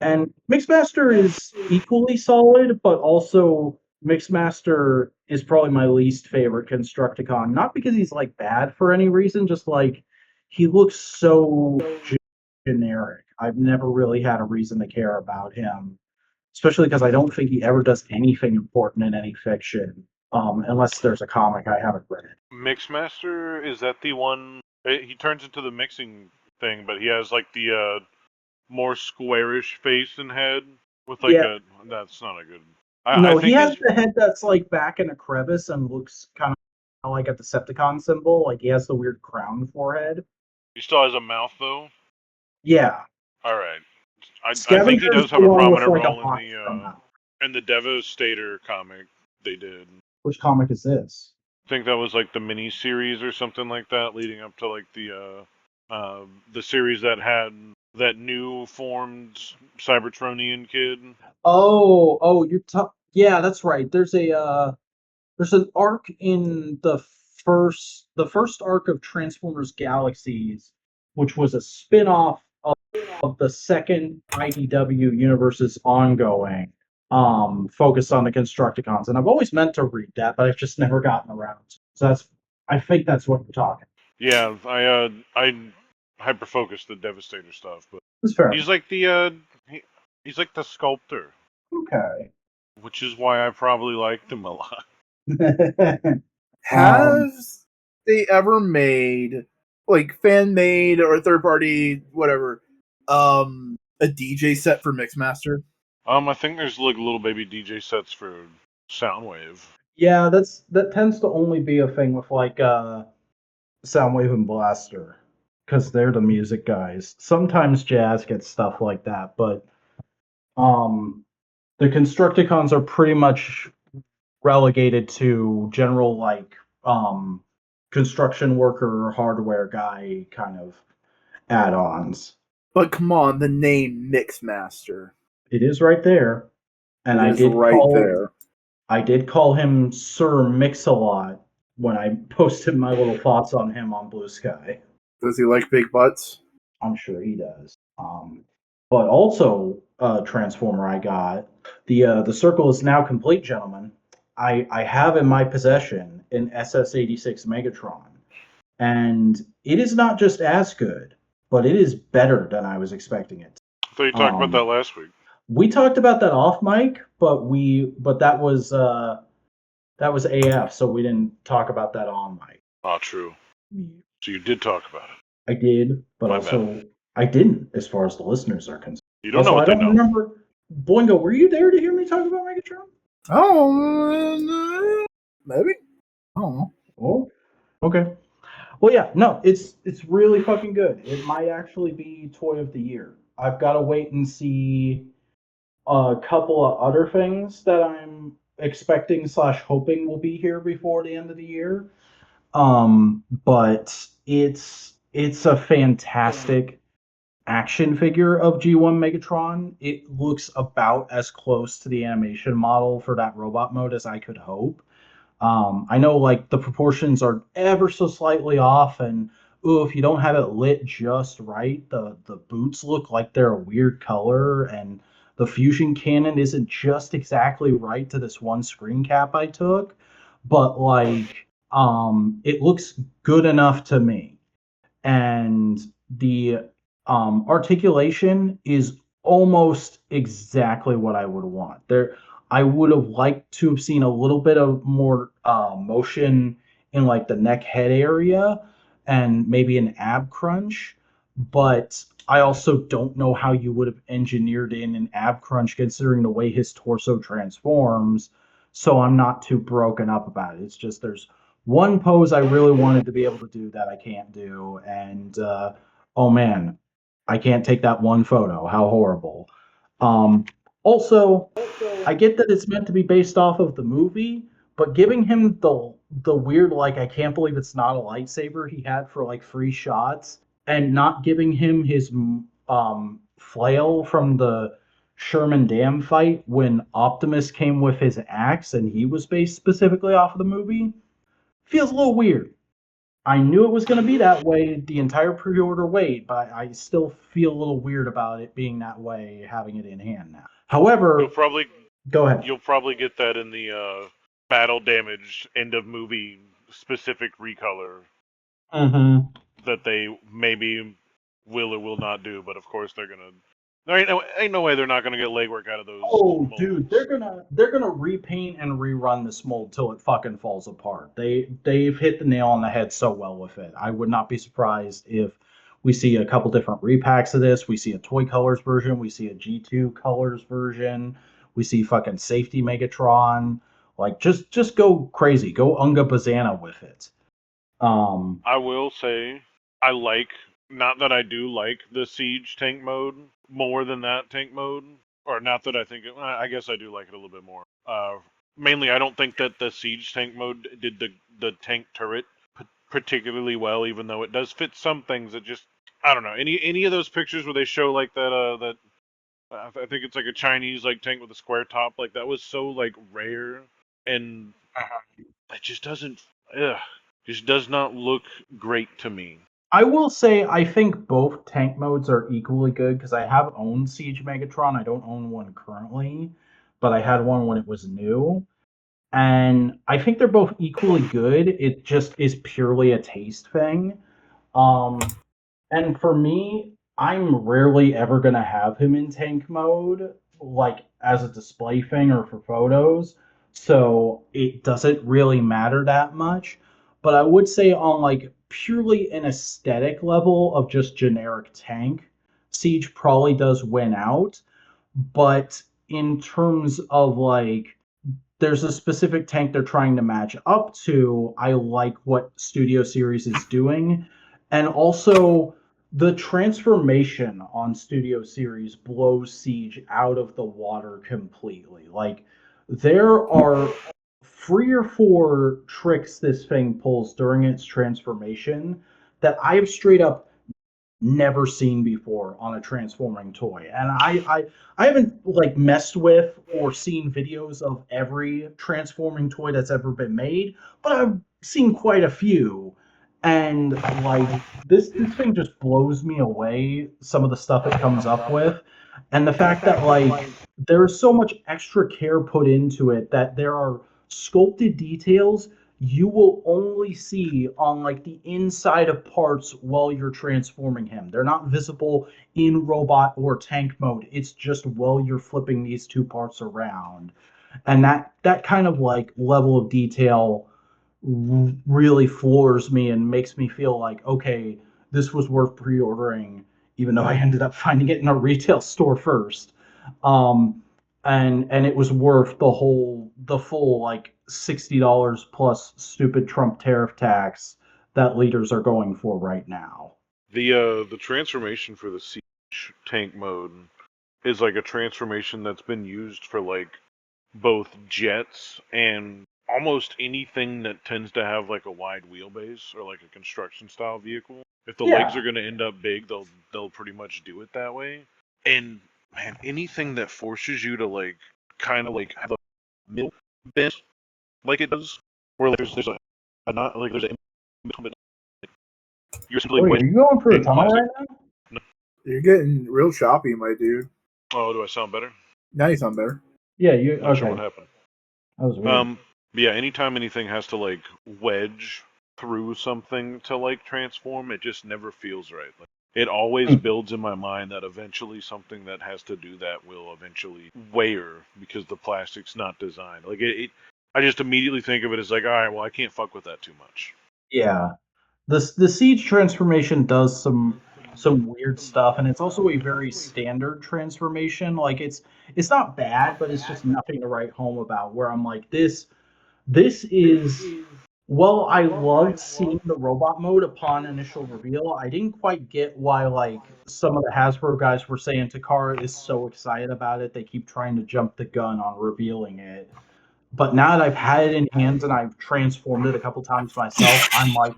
And Mixmaster is equally solid, but also Mixmaster is probably my least favorite Constructicon. Not because he's like bad for any reason, just like he looks so generic. I've never really had a reason to care about him, especially because I don't think he ever does anything important in any fiction. unless there's a comic I haven't read. Mixmaster, is that the one? He turns into the mixing thing, but he has like the more squarish face and head with like Yeah. a. That's not a good. I No, he think has his. the head that's like back in a crevice and looks kind of like a Decepticon symbol. Like he has the weird crown forehead. He still has a mouth though. Yeah. All right. I think he Scavenger's does the have a one with prominent like a role box from that. in the Devastator comic they did. Which comic is this? I think that was like the mini series or something like that, leading up to like the series that had that new formed Cybertronian kid. Oh, yeah, that's right. There's an arc in the first arc of Transformers Galaxies, which was a spin-off of the second IDW universe's ongoing, focused on the Constructicons. And I've always meant to read that, but I've just never gotten around to it. So I think that's what you're talking. Yeah, I hyper focused the Devastator stuff, but It's fair. he's like he's like the sculptor, Okay. which is why I probably liked him a lot. Has they ever made, like, fan made or third party, whatever, a DJ set for Mixmaster? I think there's like little baby DJ sets for Soundwave. Yeah, that tends to only be a thing with like Soundwave and Blaster, because they're the music guys. Sometimes Jazz gets stuff like that, but the Constructicons are pretty much relegated to general like construction worker hardware guy kind of add-ons. But come on, the name Mixmaster. It is right there, and It is right there. I did call him Sir Mix-a-Lot when I posted my little thoughts on him on Bluesky. Does he like big butts? I'm sure he does. But also, Transformer I got the circle is now complete, gentlemen. I have in my possession an SS86 Megatron, and it is not just as good, but it is better than I was expecting it. I thought you talked about that last week. We talked about that off mic, but that was AF, so we didn't talk about that on mic. Oh, true. So you did talk about it. I did, but My also bad. I didn't, as far as the listeners are concerned. You don't Also, know what I they don't know. remember. Boingo, were you there to hear me talk about Megatron? Oh, maybe. I don't know. Oh, okay. Well, yeah, no, it's really fucking good. It might actually be Toy of the Year. I've got to wait and see a couple of other things that I'm expecting slash hoping will be here before the end of the year. But it's a fantastic action figure of G1 Megatron. It looks about as close to the animation model for that robot mode as I could hope. I know like the proportions are ever so slightly off, and ooh, if you don't have it lit just right, the boots look like they're a weird color, and the fusion cannon isn't just exactly right to this one screen cap I took, but like it looks good enough to me. And the articulation is almost exactly what I would want. I would have liked to have seen a little bit of more motion in like the neck head area and maybe an ab crunch, but I also don't know how you would have engineered in an ab crunch considering the way his torso transforms. So I'm not too broken up about it. It's just there's one pose I really wanted to be able to do that I can't do, and oh man, I can't take that one photo. How horrible. Um, Also, I get that it's meant to be based off of the movie, but giving him the weird like I can't believe it's not a lightsaber he had for like 3 shots, and not giving him his flail from the Sherman Dam fight when Optimus came with his axe and he was based specifically off of the movie feels a little weird. I knew it was going to be that way the entire pre-order wait, but I still feel a little weird about it being that way, having it in hand now. However, go ahead. You'll probably get that in the battle damage end of movie specific recolor Mm-hmm. that they maybe will or will not do, but of course they're gonna There ain't no way they're not gonna get legwork out of those. Oh, molds. dude, they're gonna repaint and rerun this mold till it fucking falls apart. They've hit the nail on the head so well with it. I would not be surprised if we see a couple different repacks of this. We see a toy colors version. We see a G2 colors version. We see fucking safety Megatron. Like just go crazy. Go Unga Bazana with it. I will say I like, not that I do like the siege tank mode more than that tank mode, or not that I think it, I guess I do like it a little bit more. Mainly, I don't think that the siege tank mode did the tank turret particularly well, even though it does fit some things. That just, I don't know, any of those pictures where they show like that I think it's like a Chinese like tank with a square top, like that was so like rare, and it just doesn't, ugh, just does not look great to me. I will say I think both tank modes are equally good because I have owned Siege Megatron. I don't own one currently, but I had one when it was new. And I think they're both equally good. It just is purely a taste thing. Um, and for me, I'm rarely ever gonna have him in tank mode, like as a display thing or for photos. So it doesn't really matter that much. But I would say on like purely an aesthetic level of just generic tank, Siege probably does win out. But in terms of like there's a specific tank they're trying to match up to. I like what Studio Series is doing. And also, the transformation on Studio Series blows Siege out of the water completely. Like, there are 3 or 4 tricks this thing pulls during its transformation that I've straight up never seen before on a transforming toy. And I haven't like messed with or seen videos of every transforming toy that's ever been made, but I've seen quite a few. And like this thing just blows me away, some of the stuff it comes up with. And the fact that like there's so much extra care put into it that there are sculpted details you will only see on like the inside of parts while you're transforming him. They're not visible in robot or tank mode. It's just while you're flipping these 2 parts around. And that kind of like level of detail really floors me and makes me feel like okay, this was worth pre-ordering even though I ended up finding it in a retail store first. Um, and it was worth the full like $60 plus stupid Trump tariff tax that leaders are going for right now. The transformation for the siege tank mode is like a transformation that's been used for like both jets and almost anything that tends to have like a wide wheelbase or like a construction style vehicle. If the legs Yeah. are going to end up big, they'll pretty much do it that way. And man, anything that forces you to like kind of like have a middle bit like it does, where like there's a not like there's a you're simply Wait, are you going for a wedging tunnel plastic. right now? You're getting real choppy, my dude. Oh, do I sound better? Now you sound better. Yeah, you Not sure what okay. happened. That was weird. But yeah, anytime anything has to like wedge through something to like transform, it just never feels right. Like, it always builds in my mind that eventually something that has to do that will eventually wear because the plastic's not designed. Like I just immediately think of it as like, all right, well, I can't fuck with that too much. Yeah. The siege transformation does some weird stuff, and it's also a very standard transformation. Like it's not bad, but it's just nothing to write home about. Where I'm like, this is well, I loved seeing the robot mode upon initial reveal. I didn't quite get why like some of the Hasbro guys were saying Takara is so excited about it. They keep trying to jump the gun on revealing it. But now that I've had it in hands and I've transformed it a couple times myself, I'm like,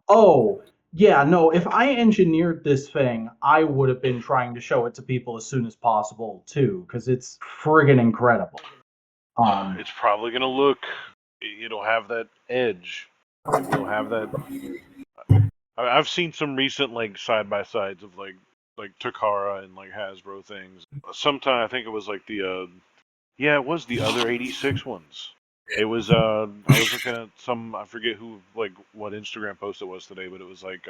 oh, yeah, no, if I engineered this thing, I would have been trying to show it to people as soon as possible too, because it's friggin' incredible. It's probably gonna look. It'll have that edge. It will have that. I've seen some recent like side by sides of like Takara and like Hasbro things. Sometime I think it was like the yeah, it was the other 86 ones. It was I was looking at some, I forget who, like what Instagram post it was today, but it was like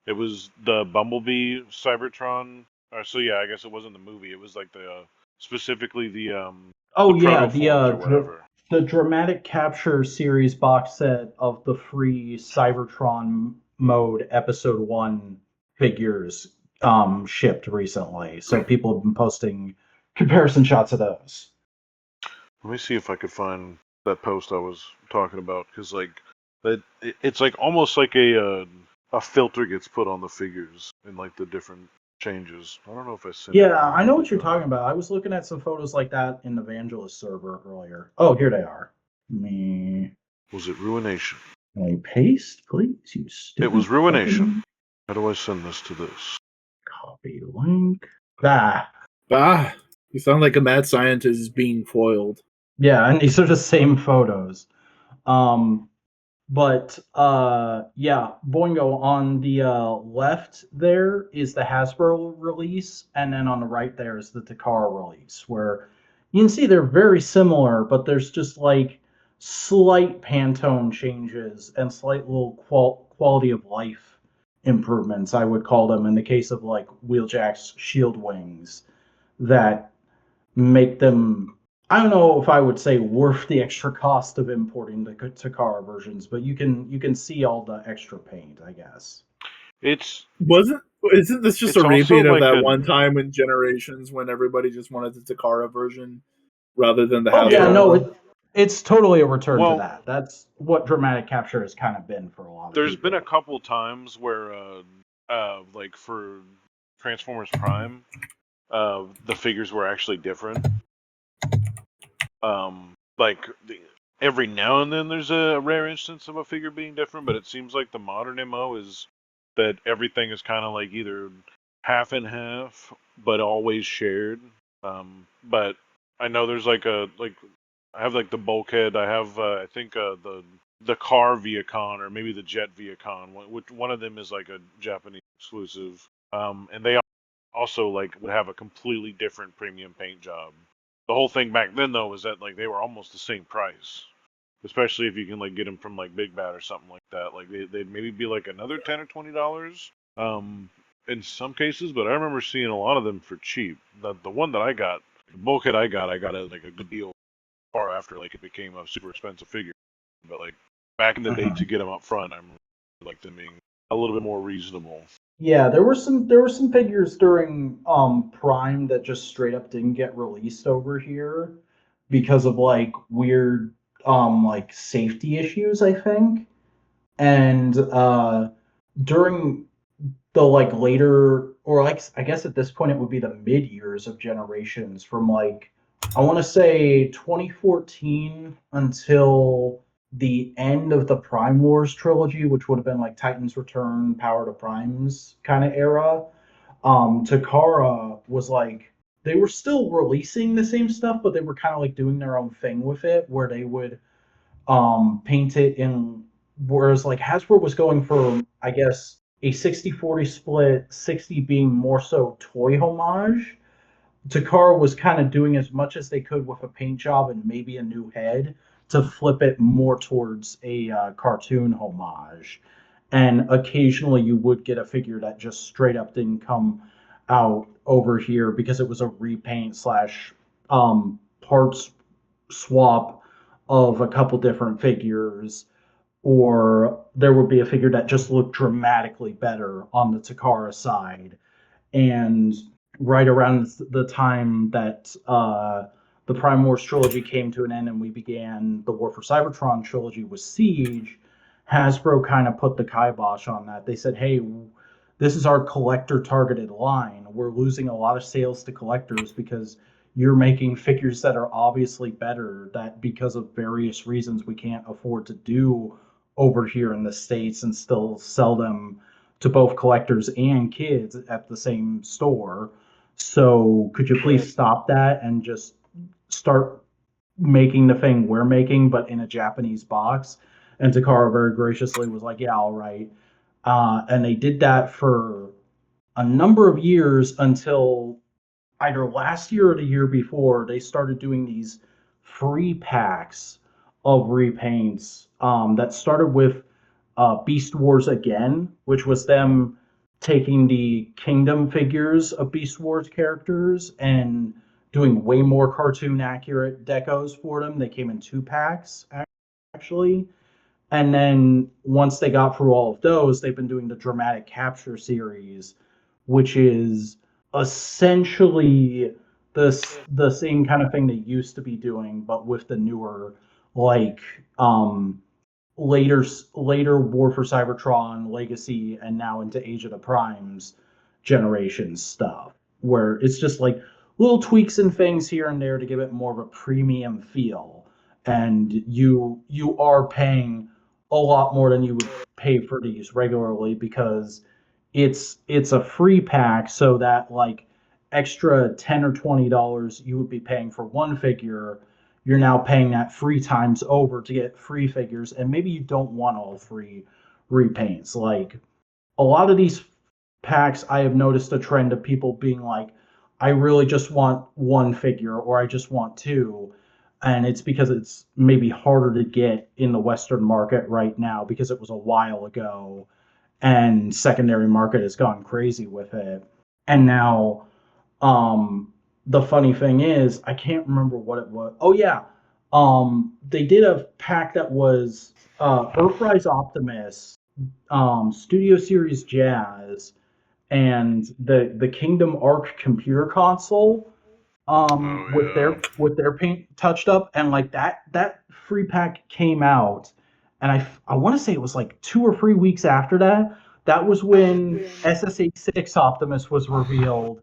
it was the Bumblebee Cybertron So yeah, I guess it wasn't the movie. It was like the specifically the Oh yeah, protoforms or whatever. the dramatic capture series box set of the free Cybertron mode episode 1 figures shipped recently. So people have been posting comparison shots of those. Let me see if I could find that post I was talking about, because like it's like almost like a filter gets put on the figures and like the different changes. I don't know if I sent it. Yeah, I know what you're talking about. I was looking at some photos like that in the Evangelist server earlier. Oh, here they are. Me. Was it Ruination? Can I paste, please? You stupid. It was Ruination. fucking- How do I send this to this? Copy link. Ah. You sound like a mad scientist being foiled. Yeah, and these are the same photos. But yeah, Boingo, on the left there is the Hasbro release, and then on the right there is the Takara release, where you can see they're very similar, but there's just like slight Pantone changes and slight little quality of life improvements, I would call them, in the case of like Wheeljack's shield wings, that make them, I don't know if I would say worth the extra cost of importing the Takara versions, but you can see all the extra paint, I guess. Isn't this just It's a repeat also of like that a- one time in Generations when everybody just wanted the Takara version rather than the Oh Hasbro? yeah, no, one? it's totally a return Well- to that. That's what dramatic capture has kind of been for a lot of There's people. been a couple times where like for Transformers Prime, the figures were actually different. Like every now and then there's a rare instance of a figure being different, but it seems like the modern MO is that everything is kind of like either half and half, but always shared. But I know there's like I have like the bulkhead. I have I think the car Viacon, or maybe the jet Viacon. Which one of them is like a Japanese exclusive. And they also like would have a completely different premium paint job. The whole thing back then though was that like they were almost the same price, especially if you can like get them from like Big Bad or something like that. Like they'd maybe be like another $10 or $20 in some cases, but I remember seeing a lot of them for cheap. The one that I got, the bulkhead I got at like a good deal far after like it became a super expensive figure. But like back in the day, to get them up front, I remember like them being a little bit more reasonable. Yeah, there were some figures during Prime that just straight up didn't get released over here because of like weird like safety issues, I think. And during the like later, or like I guess at this point it would be the mid years of Generations, from like I want to say 2014 until the end of the Prime Wars trilogy, which would have been like Titan's Return, Power to Primes kind of era. Takara was like, they were still releasing the same stuff, but they were kind of like doing their own thing with it, where they would paint it in, whereas like Hasbro was going for, I guess, a 60-40 split, 60 being more so toy homage. Takara was kind of doing as much as they could with a paint job and maybe a new head to flip it more towards a cartoon homage. And occasionally you would get a figure that just straight up didn't come out over here because it was a repaint slash parts swap of a couple different figures, or there would be a figure that just looked dramatically better on the Takara side. And right around the time that the Prime Wars trilogy came to an end and we began the War for Cybertron trilogy with Siege, Hasbro kind of put the kibosh on that. They said, hey, this is our collector targeted line. We're losing a lot of sales to collectors because you're making figures that are obviously better, that because of various reasons we can't afford to do over here in the States and still sell them to both collectors and kids at the same store. So could you please stop that and just start making the thing we're making, but in a Japanese box? And Takara very graciously was like, yeah, all right. And they did that for a number of years until either last year or the year before, they started doing these free packs of repaints that started with Beast Wars Again, which was them taking the Kingdom figures of Beast Wars characters and doing way more cartoon accurate decos for them. They came in 2 packs, actually. And then once they got through all of those, they've been doing the Dramatic Capture series, which is essentially the same kind of thing they used to be doing, but with the newer, like later War for Cybertron, Legacy, and now into Age of the Primes generation stuff, where it's just like little tweaks and things here and there to give it more of a premium feel. And you are paying a lot more than you would pay for these regularly because it's a free pack, so that like extra $10 or $20 you would be paying for one figure, you're now paying that 3 times over to get free figures, and maybe you don't want all 3 repaints. Like a lot of these packs, I have noticed a trend of people being like, I really just want one figure or I just want two. And it's because it's maybe harder to get in the Western market right now because it was a while ago and secondary market has gone crazy with it. And now, the funny thing is, I can't remember what it was. Oh yeah, they did a pack that was Earthrise Optimus, Studio Series Jazz, and the Kingdom Arc computer console, with their paint touched up, and like that free pack came out, and I want to say it was like 2 or 3 weeks after that. That was when SSH6 Optimus was revealed,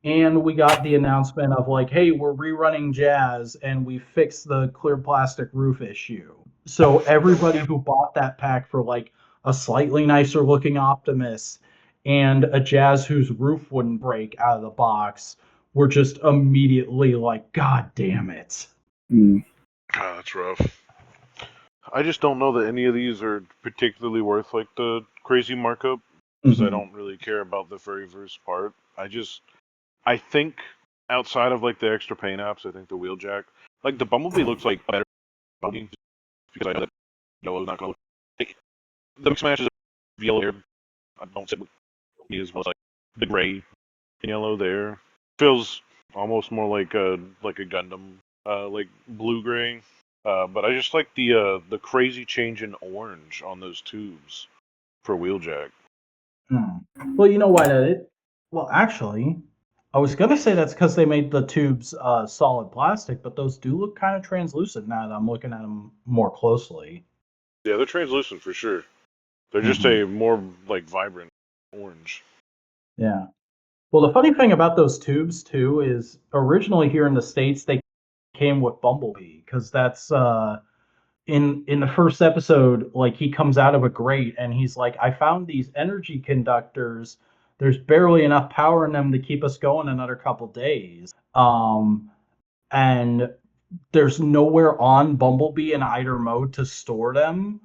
and we got the announcement of like, hey, we're rerunning Jazz, and we fixed the clear plastic roof issue. So everybody who bought that pack for like a slightly nicer looking Optimus and a Jazz whose roof wouldn't break out of the box were just immediately like, God damn it. Mm. God, that's rough. I just don't know that any of these are particularly worth like the crazy markup because I don't really care about the Furryverse part. I think outside of like the extra paint apps, I think the Wheeljack, like the Bumblebee looks like better because I know that yellow's not gonna look. Like, the mix matches of yellow here, I don't sit with me as well as like the gray and yellow there. Feels almost more like a Gundam, like blue gray. But I just like the crazy change in orange on those tubes for Wheeljack. Well, you know why that is? Well, actually, I was gonna say that's because they made the tubes solid plastic, but those do look kind of translucent now that I'm looking at them more closely. Yeah, they're translucent for sure. They're just a more like vibrant orange. Yeah. Well, the funny thing about those tubes too is originally here in the States they came with Bumblebee because that's in the first episode, like he comes out of a grate and he's like, I found these energy conductors. There's barely enough power in them to keep us going another couple days. And there's nowhere on Bumblebee in either mode to store them,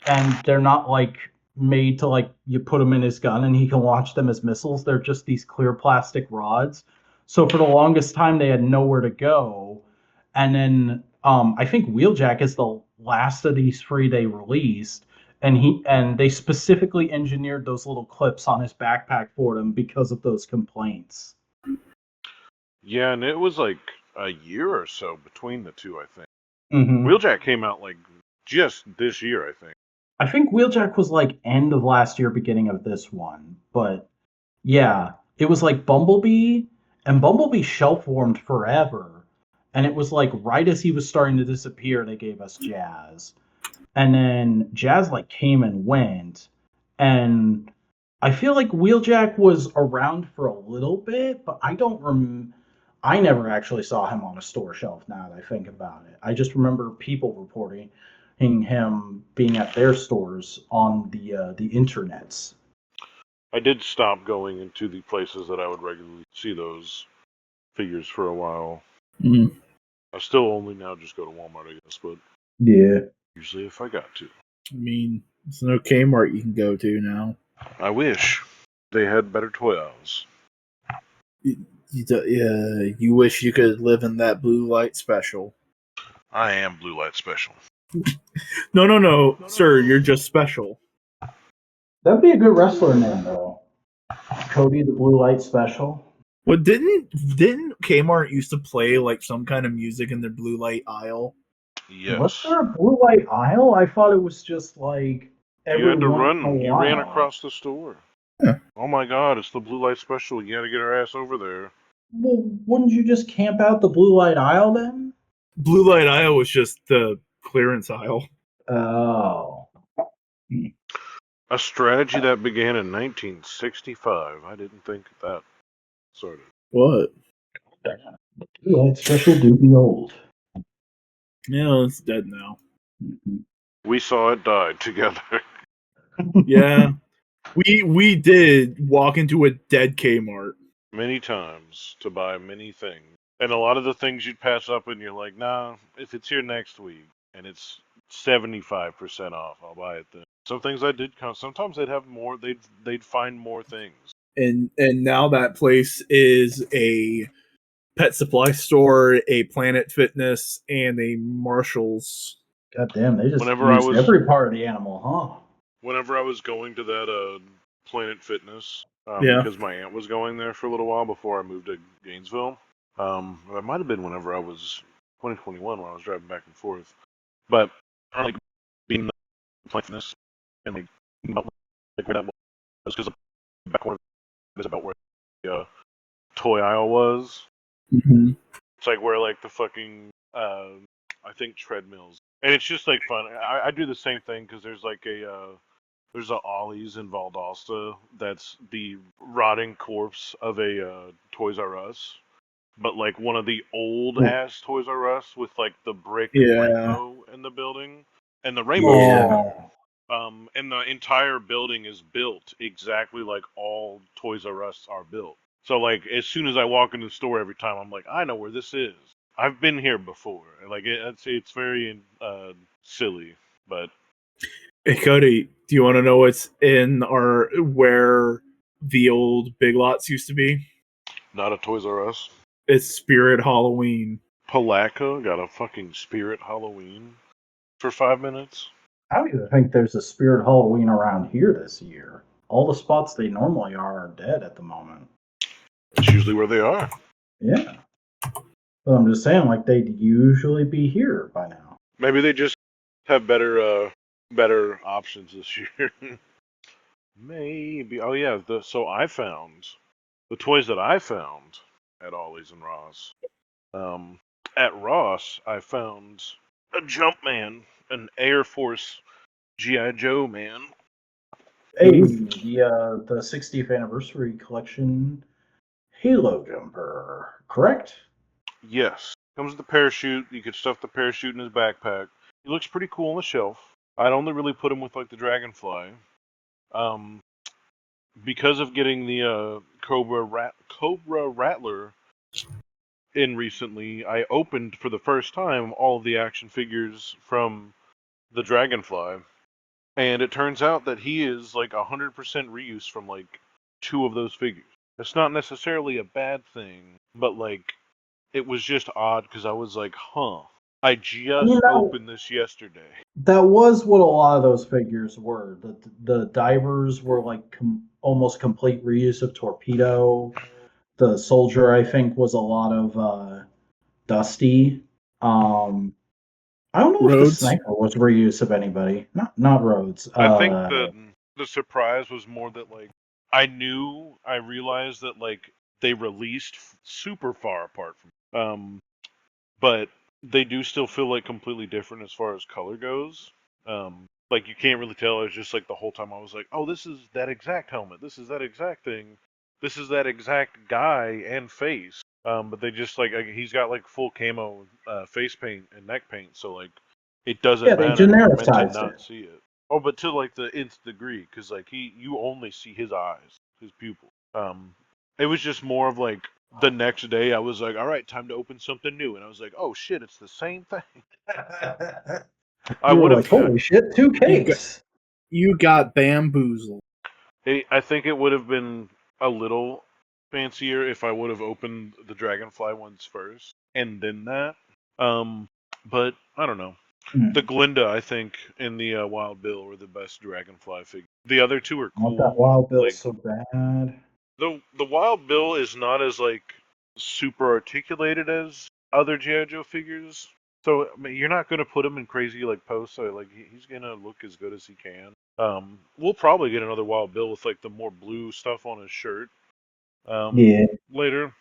and they're not like made to like you put them in his gun and he can launch them as missiles. They're just these clear plastic rods. So for the longest time they had nowhere to go, and then I think Wheeljack is the last of these 3 they released, and they specifically engineered those little clips on his backpack for him because of those complaints. Yeah, and it was like a year or so between the two, I think. Mm-hmm. Wheeljack came out like just this year, I think. I think Wheeljack was like end of last year, beginning of this one. But yeah, it was like Bumblebee, and Bumblebee shelf warmed forever. And it was like right as he was starting to disappear, they gave us Jazz. And then Jazz like came and went. And I feel like Wheeljack was around for a little bit, but I never actually saw him on a store shelf now that I think about it. I just remember people reporting him being at their stores on the internets. I did stop going into the places that I would regularly see those figures for a while. Mm. I still only now just go to Walmart, I guess, but Yeah. usually if I got to. I mean, it's no Kmart you can go to now. I wish they had better toy aisles. You wish you could live in that blue light special. I am Blue Light Special. No, sir, you're just special. That'd be a good wrestler name, though. Cody the Blue Light Special. Well, didn't Kmart used to play like some kind of music in their blue light aisle? Yes. Was there a blue light aisle? I thought it was just like every You had to once in a run. You while. ran across the store. Yeah. Oh my God! It's the blue light special. You got to get our ass over there. Well, wouldn't you just camp out the blue light aisle then? Blue light aisle was just the clearance aisle. Oh. A strategy that began in 1965. I didn't think that started. What? Blue light special do be old. Yeah, it's dead now. We saw it die together. Yeah. We did walk into a dead Kmart. Many times to buy many things. And a lot of the things you'd pass up and you're like, nah, if it's here next week and it's 75% off, I'll buy it then. Some things I did sometimes they'd have more, they'd find more things. And now that place is a pet supply store, a Planet Fitness, and a Marshalls. God damn, they just Whenever used every part of the animal, huh? Whenever I was going to that Planet Fitness, Yeah. because my aunt was going there for a little while before I moved to Gainesville. That might have been whenever I was 2021 when I was driving back and forth. But I like being in the Planet Fitness and like where that was because the back corner is about where the toy aisle was. Mm-hmm. It's like where like the fucking I think treadmills, and it's just like fun. I do the same thing because there's like there's a Ollie's in Valdosta that's the rotting corpse of a Toys R Us, but like one of the old ass Toys R Us with like the brick rainbow in the building, and the rainbow. Yeah. And the entire building is built exactly like all Toys R Us are built. So like as soon as I walk into the store every time, I'm like, I know where this is. I've been here before. Like it's very silly, but Hey Cody, do you want to know what's in our where the old Big Lots used to be? not a Toys R Us. It's Spirit Halloween. Palaca got a fucking Spirit Halloween for 5 minutes. I don't even think there's a Spirit Halloween around here this year. All the spots they normally are dead at the moment. It's usually where they are. Yeah. But I'm just saying, like, they'd usually be here by now. Maybe they just have better options this year. Maybe. Oh yeah. So I found the toys that I found at Ollie's and Ross. At Ross, I found a Jumpman, an Air Force GI Joe man. Hey, the 60th anniversary collection Halo jumper, correct? Yes. Comes with the parachute. You could stuff the parachute in his backpack. He looks pretty cool on the shelf. I'd only really put him with like the Dragonfly. Because of getting the Cobra Rattler in recently, I opened for the first time all of the action figures from the Dragonfly. And it turns out that he is like 100% reuse from like 2 of those figures. It's not necessarily a bad thing, but like it was just odd because I was like, huh. I just opened this yesterday. That was what a lot of those figures were. The divers were like almost complete reuse of Torpedo. The soldier, I think, was a lot of Dusty. I don't know if the sniper was reuse of anybody. Not Rhodes. I think the surprise was more that like I realized that like they released super far apart from but they do still feel like completely different as far as color goes. Like you can't really tell. It's just like the whole time I was like, oh, this is that exact helmet. This is that exact thing. This is that exact guy and face. But they just like he's got like full camo face paint and neck paint, so like it doesn't matter. They genericized You're meant to not see it. Oh, but to like the nth degree, because like you only see his eyes, his pupil. It was just more of like the next day I was like, all right, time to open something new, and I was like, oh shit, it's the same thing. I would have like, holy shit, 2 cakes. You got bamboozled. I think it would have been a little fancier if I would have opened the Dragonfly ones first and then that. But I don't know. The Glinda, I think, and the Wild Bill were the best Dragonfly figures. The other 2 are cool. I want that Wild Bill so bad. The Wild Bill is not as like super articulated as other G.I. Joe figures. So I mean, you're not gonna put him in crazy like pose. So like he's gonna look as good as he can. We'll probably get another Wild Bill with like the more blue stuff on his shirt. Yeah. Later.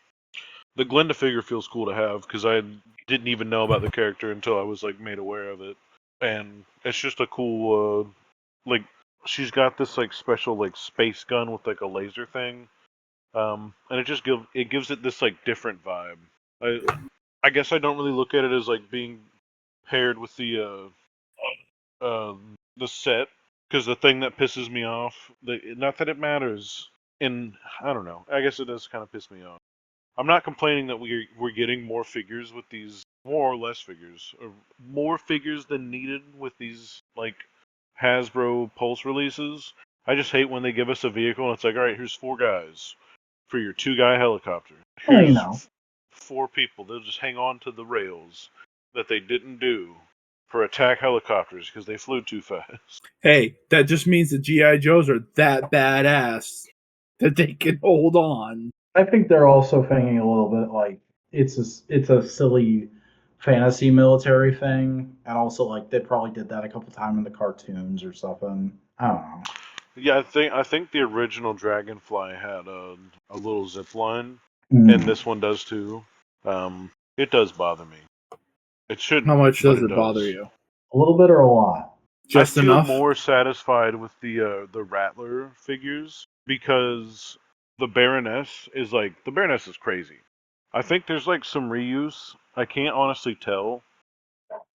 The Glenda figure feels cool to have because I didn't even know about the character until I was like made aware of it, and it's just a cool like she's got this like special like space gun with like a laser thing, and it gives it this like different vibe. I I guess I don't really look at it as like being paired with the set because the thing that pisses me off, not that it matters, and I don't know. I guess it does kind of piss me off. I'm not complaining that we're getting more figures with these, more or less figures, or more figures than needed with these like Hasbro Pulse releases. I just hate when they give us a vehicle and it's like, all right, here's 4 guys for your 2-guy helicopter. Well, you Here's know. 4 people. They'll just hang on to the rails that they didn't do for attack helicopters because they flew too fast. Hey, that just means the GI Joes are that badass that they can hold on. I think they're also thinking a little bit like it's a silly fantasy military thing, and also like they probably did that a couple times in the cartoons or something. I don't know. Yeah, I think the original Dragonfly had a little zip line, Mm. and this one does too. It does bother me. It shouldn't. How much but does it bother you? A little bit or a lot? Just I feel enough? more satisfied with the Rattler figures because the Baroness is crazy. I think there's like some reuse. I can't honestly tell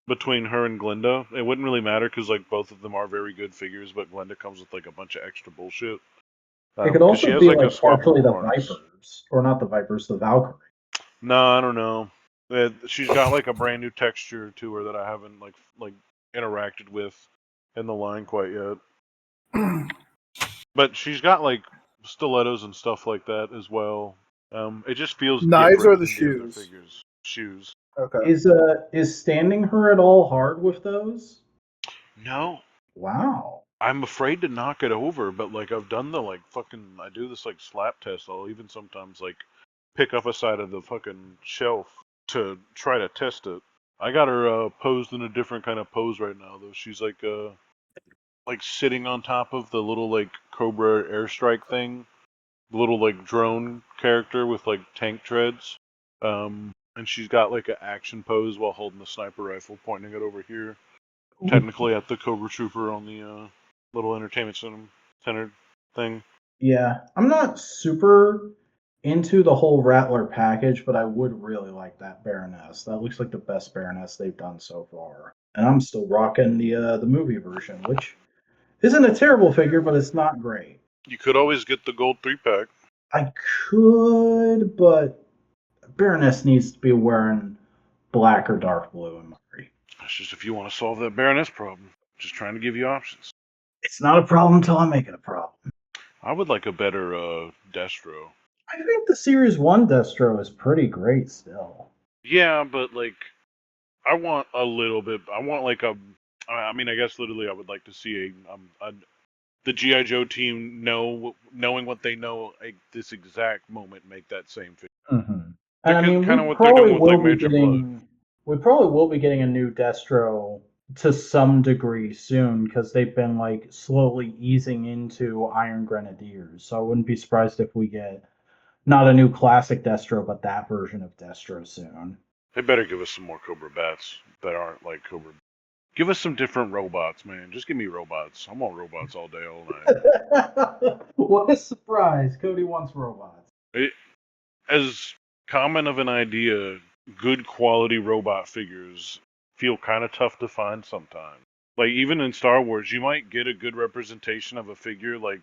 between her and Glinda. It wouldn't really matter because like both of them are very good figures, but Glinda comes with like a bunch of extra bullshit. It could 'Cause she also has be like a like partially swappable the harness. Vipers, or not the Vipers, the Valkyrie. No, I don't know. She's got like a brand new texture to her that I haven't like interacted with in the line quite yet. But she's got like stilettos and stuff like that as well. It just feels Knives or different the than the other shoes? figures. Shoes. Okay. Is standing her at all hard with those? No, Wow. I'm afraid to knock it over, but like I've done the like fucking I do this like slap test. I'll even sometimes like pick up a side of the fucking shelf to try to test it. I got her posed in a different kind of pose right now though. She's like sitting on top of the little like Cobra airstrike thing, the little like drone character with like tank treads. And she's got like an action pose while holding the sniper rifle, pointing it over here, technically at the Cobra Trooper on the little entertainment center thing. Yeah, I'm not super into the whole Rattler package, but I would really like that Baroness. That looks like the best Baroness they've done so far. And I'm still rocking the movie version, which isn't a terrible figure, but it's not great. You could always get the gold 3-pack. I could, but Baroness needs to be wearing black or dark blue in Murray. That's just if you want to solve that Baroness problem. Just trying to give you options. It's not a problem until I make it a problem. I would like a better Destro. I think the Series 1 Destro is pretty great still. Yeah, but like I want a little bit. I want like a. I mean, I guess literally, I would like to see the GI Joe team knowing what they know at this exact moment, make that same figure. Mm-hmm. And I mean, Kind of what they're doing with like Major Blood. we probably will be getting a new Destro to some degree soon because they've been like slowly easing into Iron Grenadiers. So I wouldn't be surprised if we get not a new classic Destro, but that version of Destro soon. They better give us some more Cobra Bats that aren't like Cobra. Give us some different robots, man. Just give me robots. I want robots all day, all night. What a surprise! Cody wants robots. As common of an idea, good quality robot figures feel kind of tough to find sometimes. Like even in Star Wars, you might get a good representation of a figure like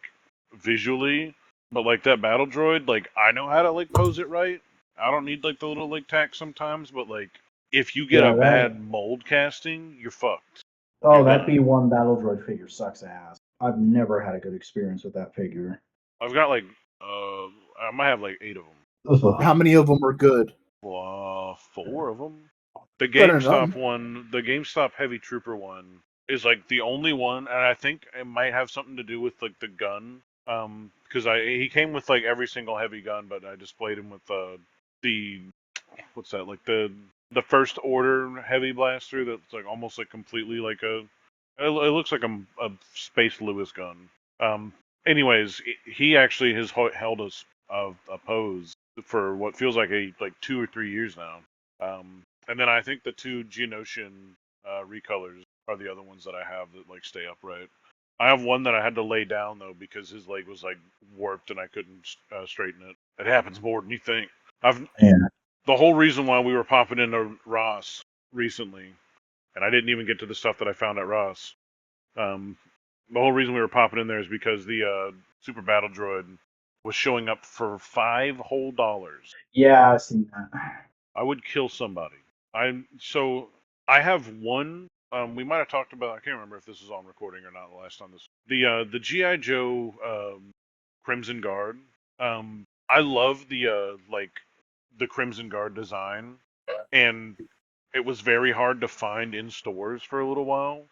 visually, but like that battle droid, like I know how to like pose it right. I don't need like the little like tack sometimes, but like if you get Yeah, a bad mold casting, you're fucked. Oh, You're that done. B1 Battle Droid figure sucks ass. I've never had a good experience with that figure. I've got like I might have like 8 of them. How many of them are good? 4 of them. The Better than none. GameStop one, the GameStop Heavy Trooper one, is like the only one, and I think it might have something to do with like the gun. Because he came with like every single heavy gun, but I displayed him with the what's that, like the first order heavy blaster that's like almost like completely like it looks like a Space Lewis gun. Um, anyways, he actually has held us a pose for what feels like 2 or 3 years now. And then I think the two Geonosian recolors are the other ones that I have that like stay upright. I have one that I had to lay down though because his leg was like warped and I couldn't straighten it. It happens more than you think. I've Yeah. The whole reason why we were popping into Ross recently, and I didn't even get to the stuff that I found at Ross. Um, the whole reason we were popping in there is because the Super Battle Droid was showing up for $5 whole. Yeah, I've seen that. I would kill somebody. I have one. We might have talked about. I can't remember if this was on recording or not the last time this. The GI Joe Crimson Guard. I love the Crimson Guard design, and it was very hard to find in stores for a little while.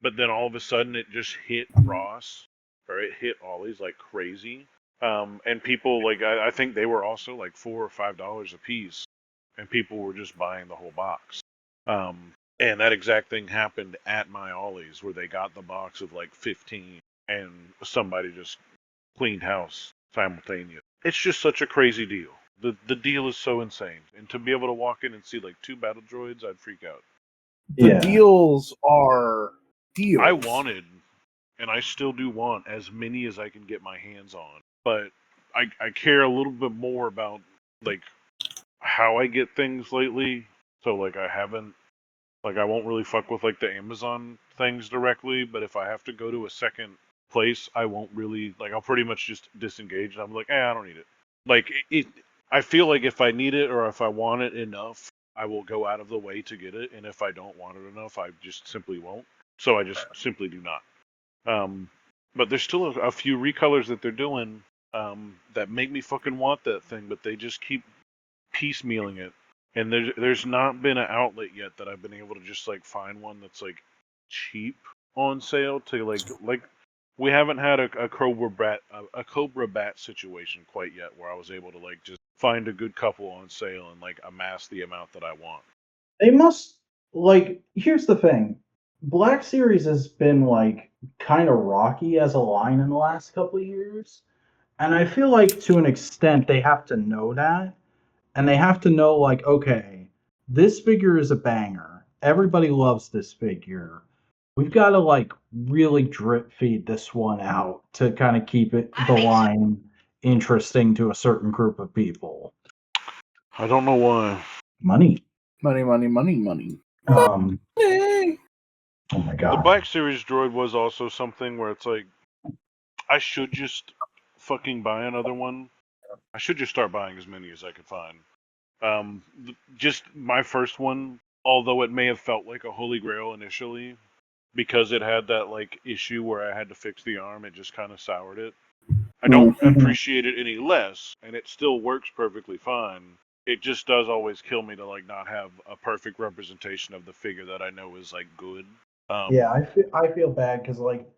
But then all of a sudden, it just hit Ross, or it hit Ollie's like crazy. And people like I think they were also like $4 or $5 a piece, and people were just buying the whole box. And that exact thing happened at my Ollie's, where they got the box of like 15, and somebody just cleaned house simultaneously. It's just such a crazy deal. The deal is so insane, and to be able to walk in and see like two battle droids, I'd freak out. The deals are deals. I wanted, and I still do want, as many as I can get my hands on, but I care a little bit more about like how I get things lately. So like I won't really fuck with like the Amazon things directly, but if I have to go to a second place, I won't really I'll pretty much just disengage and I'm like, I don't need it. Like I feel like if I need it or if I want it enough, I will go out of the way to get it, and if I don't want it enough, I just simply won't. So I just simply do not. But there's still a few recolors that they're doing that make me fucking want that thing, but they just keep piecemealing it. And there's not been an outlet yet that I've been able to just like find one that's like cheap on sale to like we haven't had a Cobra Bat situation quite yet where I was able to like just find a good couple on sale and like amass the amount that I want. They must here's the thing. Black Series has been like kind of rocky as a line in the last couple of years. And I feel like to an extent they have to know that. And they have to know, like, okay, this figure is a banger. Everybody loves this figure. We've got to like really drip feed this one out to kind of keep the line interesting to a certain group of people. I don't know why. Money. Money. Oh my god. The Black Series droid was also something where it's like I should just fucking buy another one. I should just start buying as many as I could find. Just my first one, although it may have felt like a holy grail initially, because it had that like issue where I had to fix the arm, it just kind of soured it. I don't appreciate it any less, and it still works perfectly fine. It just does always kill me to like not have a perfect representation of the figure that I know is like good. Yeah, I feel bad because like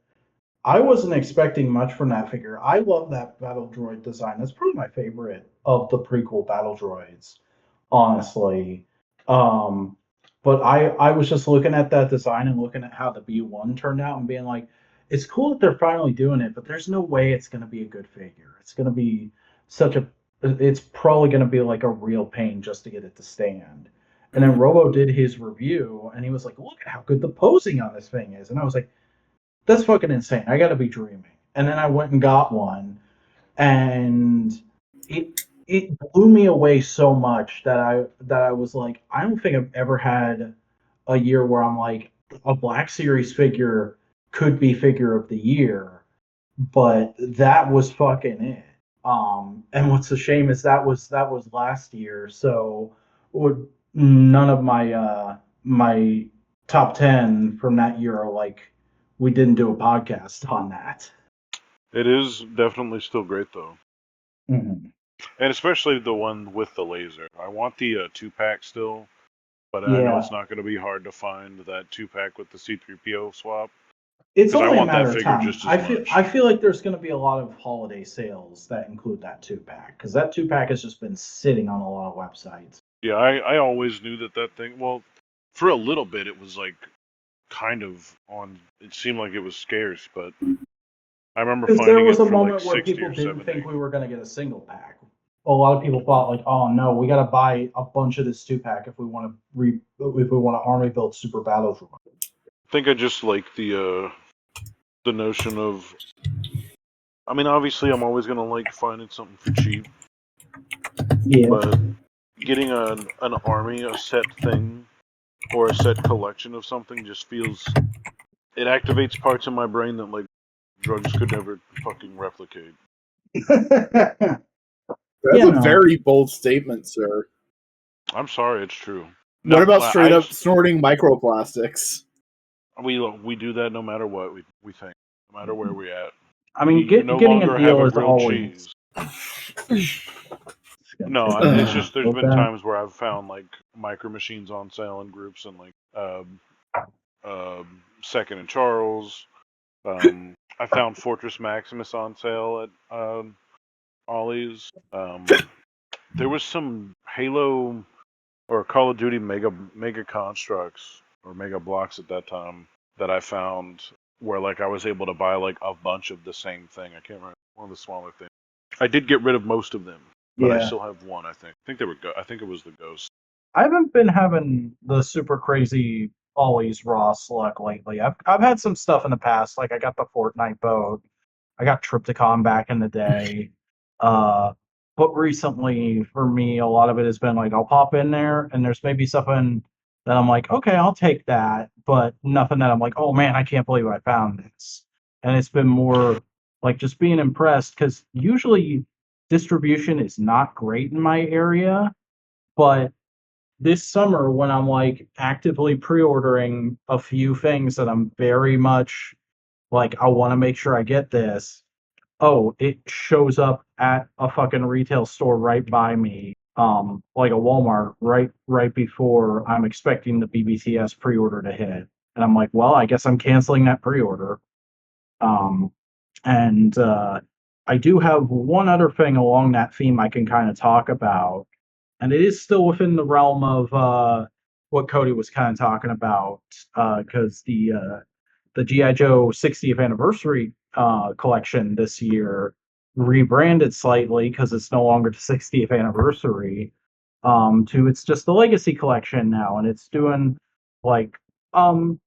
I wasn't expecting much from that figure. I love that battle droid design. That's probably my favorite of the prequel battle droids, honestly. But I was just looking at that design and looking at how the B1 turned out and being like, it's cool that they're finally doing it, but there's no way it's going to be a good figure. It's going to be it's probably going to be like a real pain just to get it to stand. And then Robo did his review and he was like, look at how good the posing on this thing is. And I was like, that's fucking insane. I got to be dreaming. And then I went and got one, and it blew me away so much that I was like, I don't think I've ever had a year where I'm like, a Black Series figure could be figure of the year, but that was fucking it. And what's a shame is that was last year, so none of my top 10 from that year are like, we didn't do a podcast on that. It is definitely still great though. Mm-hmm. And especially the one with the laser. I want the 2-pack still, but I know it's not going to be hard to find that 2-pack with the C-3PO swap. It's 'Cause I only a want that matter of figure time. just as much. I feel like there's going to be a lot of holiday sales that include that 2-pack, because that 2-pack has just been sitting on a lot of websites. Yeah, I always knew that thing. Well, for a little bit, it was like kind of on. It seemed like it was scarce, but I remember Because there finding was it a for like moment where 60 people or didn't 70. think we were going to get a single pack. A lot of people thought like, oh no, we got to buy a bunch of this 2-pack if we want to army build super battles. I think I just like the notion of. I mean, obviously, I'm always gonna like finding something for cheap, Yeah. but getting an army, a set thing, or a set collection of something just feels. It activates parts in my brain that like drugs could never fucking replicate. That's You a know. very bold statement, sir. I'm sorry, it's true. What about I- straight I up snorting microplastics? We do that no matter what we think, no matter where we're at. I mean, You no getting a longer have deal a is grilled always. cheese. No, it's just there's been times where I've found like micro machines on sale in groups and like Second and Charles. I found Fortress Maximus on sale at Ollie's. There was some Halo or Call of Duty mega constructs or mega blocks at that time that I found where like I was able to buy like a bunch of the same thing. I can't remember, one of the smaller things. I did get rid of most of them, but I Yeah. still have one. I think they were. I think it was the Ghost. I haven't been having the super crazy always Ross luck lately. I've had some stuff in the past, like I got the Fortnite boat, I got Triptychon back in the day. Uh, but recently for me, a lot of it has been like I'll pop in there and there's maybe something that I'm like, okay, I'll take that, but nothing that I'm like, oh man, I can't believe I found this. And it's been more like just being impressed because usually distribution is not great in my area, but this summer when I'm like actively pre-ordering a few things that I'm very much like I want to make sure I get this. Oh, it shows up at a fucking retail store right by me. Like a Walmart right before I'm expecting the BBTS pre-order to hit. And I'm like, well, I guess I'm canceling that pre-order. Um and I do have one other thing along that theme I can kind of talk about, and it is still within the realm of what Cody was kind of talking about, because the GI Joe 60th anniversary collection this year rebranded slightly because it's no longer the 60th anniversary. To it's just the Legacy collection now, and it's doing like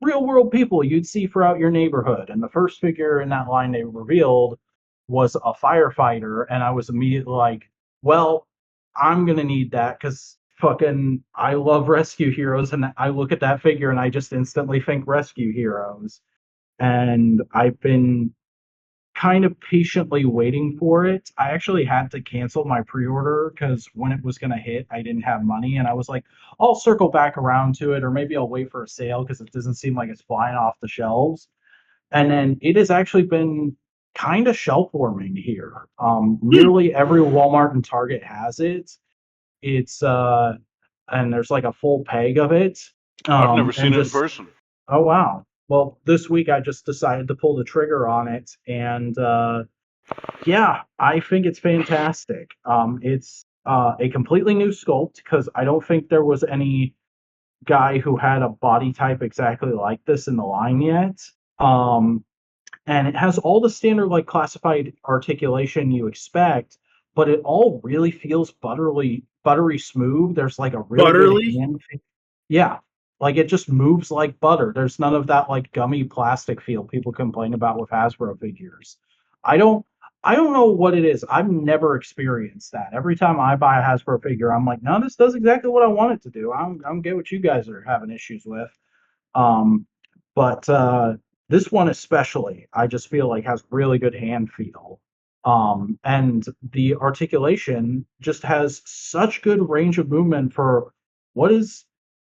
real world people you'd see throughout your neighborhood. And the first figure in that line they revealed was a firefighter, and I was immediately like, well, I'm gonna need that because fucking I love rescue heroes, and I look at that figure and I just instantly think rescue heroes. And I've been kind of patiently waiting for it. I actually had to cancel my pre-order because when it was gonna hit, I didn't have money, and I was like, I'll circle back around to it, or maybe I'll wait for a sale because it doesn't seem like it's flying off the shelves. And then it has actually been kind of shelf warming here. Nearly every Walmart and Target has it. It's and there's like a full peg of it. I've never And seen it in just person. oh wow. Well, this week I just decided to pull the trigger on it, and yeah, I think it's fantastic. It's a completely new sculpt because I don't think there was any guy who had a body type exactly like this in the line yet. Um, and it has all the standard like classified articulation you expect, but it all really feels buttery smooth. There's like a really good Butterly? hand. Yeah, like it just moves like butter. There's none of that like gummy plastic feel people complain about with Hasbro figures. I don't I don't know what it is. I've never experienced that. Every time I buy a Hasbro figure, I'm like, no, this does exactly what I want it to do. I'm get what you guys are having issues with. Um, but this one especially, I just feel like has really good hand feel. And the articulation just has such good range of movement for what is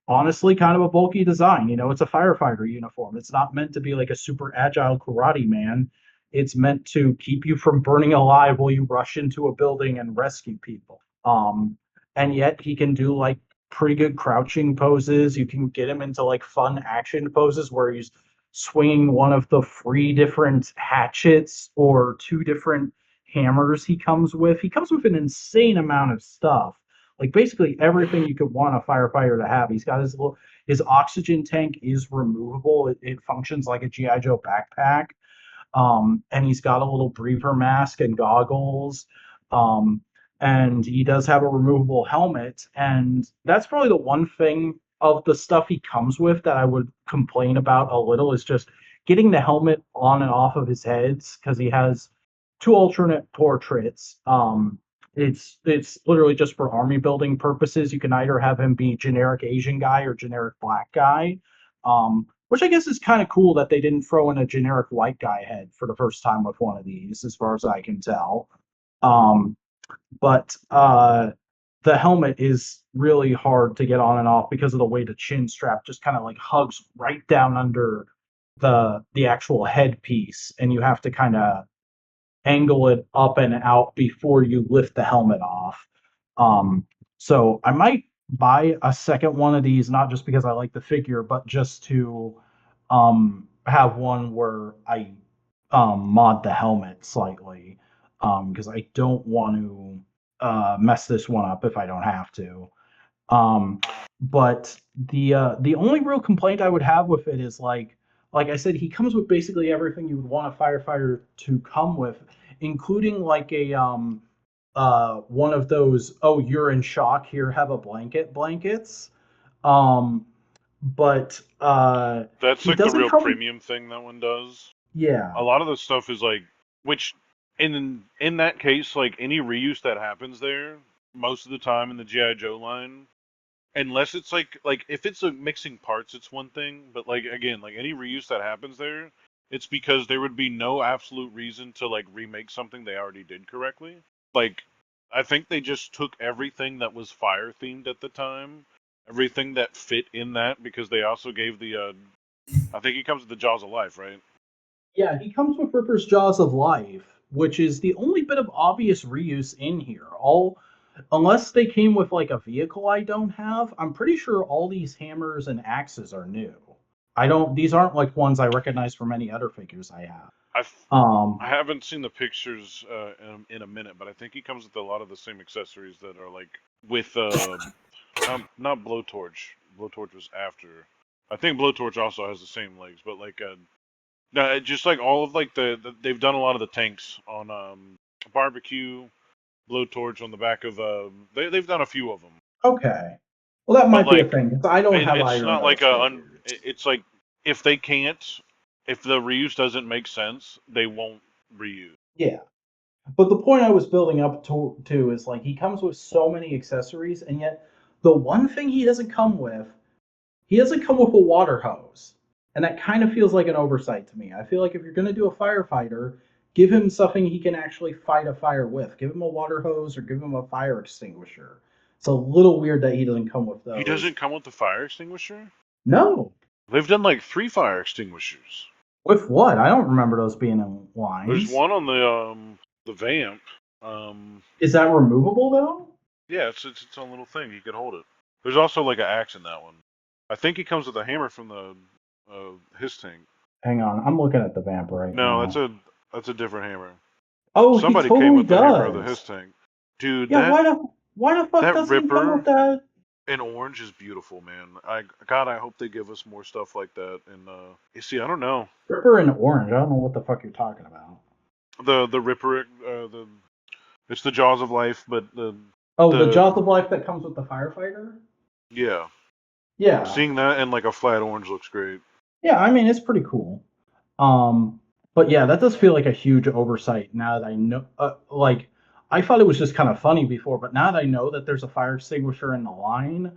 honestly kind of a bulky design. You know, it's a firefighter uniform. It's not meant to be like a super agile karate man. It's meant to keep you from burning alive while you rush into a building and rescue people. And yet he can do like pretty good crouching poses. You can get him into like fun action poses where he's swinging one of the 3 different hatchets or 2 different hammers he comes with. He comes with an insane amount of stuff. Like basically everything you could want a firefighter to have. He's got his oxygen tank is removable. It functions like a GI Joe backpack. And he's got a little breather mask and goggles. Um, and he does have a removable helmet. And that's probably the one thing of the stuff he comes with that I would complain about a little is just getting the helmet on and off of his heads because he has 2 alternate portraits. It's literally just for army building purposes. You can either have him be generic Asian guy or generic black guy. Which I guess is kind of cool that they didn't throw in a generic white guy head for the first time with one of these, as far as I can tell. Um, but the helmet is really hard to get on and off because of the way the chin strap just kind of like hugs right down under the actual headpiece, and you have to kind of angle it up and out before you lift the helmet off. So I might buy a second one of these, not just because I like the figure, but just to have one where I mod the helmet slightly, because I don't want to mess this one up if I don't have to. But the only real complaint I would have with it is like I said, he comes with basically everything you would want a firefighter to come with, including like a one of those, oh, you're in shock, here, have a blankets. Um but That's he like the doesn't real come. premium thing that one does. Yeah. A lot of the stuff is like, which in that case, like any reuse that happens there, most of the time in the GI Joe line, unless it's like if it's a mixing parts, it's one thing. But like again, like any reuse that happens there, it's because there would be no absolute reason to like remake something they already did correctly. Like I think they just took everything that was fire themed at the time, everything that fit in that, because they also gave the I think he comes with the Jaws of Life, right? Yeah, he comes with Ripper's Jaws of Life, which is the only bit of obvious reuse in here. All unless they came with like a vehicle I don't have, I'm pretty sure all these hammers and axes are new. I don't these aren't like ones I recognize from any other figures I have. I've Um I haven't seen the pictures in a minute, but I think he comes with a lot of the same accessories that are like with not Blowtorch. Blowtorch was after. I think Blowtorch also has the same legs, but like no, just like all of like they've done a lot of the tanks on barbecue, Blowtorch on the back of they've done a few of them, okay. Well, that but might be a like thing 'cause I don't have it's either of not like those figures. it's like if they can't, if the reuse doesn't make sense, they won't reuse. Yeah. But the point I was building up to is like he comes with so many accessories, and yet the one thing he doesn't come with a water hose. And that kind of feels like an oversight to me. I feel like if you're going to do a firefighter, give him something he can actually fight a fire with. Give him a water hose or give him a fire extinguisher. It's a little weird that he doesn't come with He those. doesn't come with the fire extinguisher. No. They've done like 3 fire extinguishers. With what? I don't remember those being in There's lines. one on the vamp. Is that removable though? Yeah, it's its own little thing. You can hold it. There's also like an axe in that one. I think he comes with a hammer from the his tank. Hang on, I'm looking at the vamp right No, now. that's a different hammer. Oh, he Somebody came totally with the hammer of the his does. tank. Dude, Yeah, why the fuck that doesn't he come with Ripper that? in orange is beautiful, man. I hope they give us more stuff like that. And you see, I don't know Ripper in orange. I don't know what the fuck you're talking about. the Ripper the it's the Jaws of Life, but Oh, the the Jaws of Life that comes with the firefighter? yeah, Yeah. seeing that in like a flat orange looks great. Yeah, I mean, it's pretty cool. But yeah, that does feel like a huge oversight now that I know. Like, I thought it was just kind of funny before, but now that I know that there's a fire extinguisher in the line,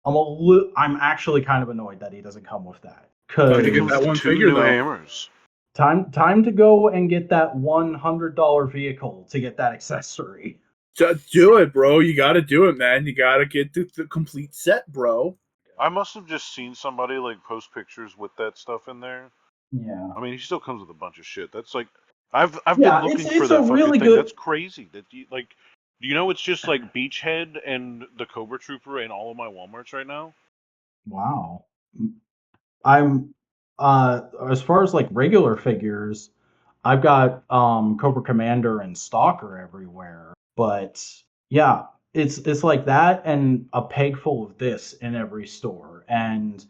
I'm actually kind of annoyed that he doesn't come with that. Time to He get comes Cause that with one two figure new though. hammers. time to go and get that $100 vehicle to get that accessory. Just do it, bro. You got to do it, man. You got to get the complete set, bro. I must have just seen somebody like post pictures with that stuff in there. Yeah. I mean, he still comes with a bunch of shit. That's like, I've been Yeah, looking for it's a that fucking really thing. good. That's crazy. That you like, do you know it's just like Beachhead and the Cobra Trooper in all of my WalMarts right now? Wow. I'm As far as like regular figures, I've got Cobra Commander and Stalker everywhere. But yeah, it's like that and a peg full of this in every store. And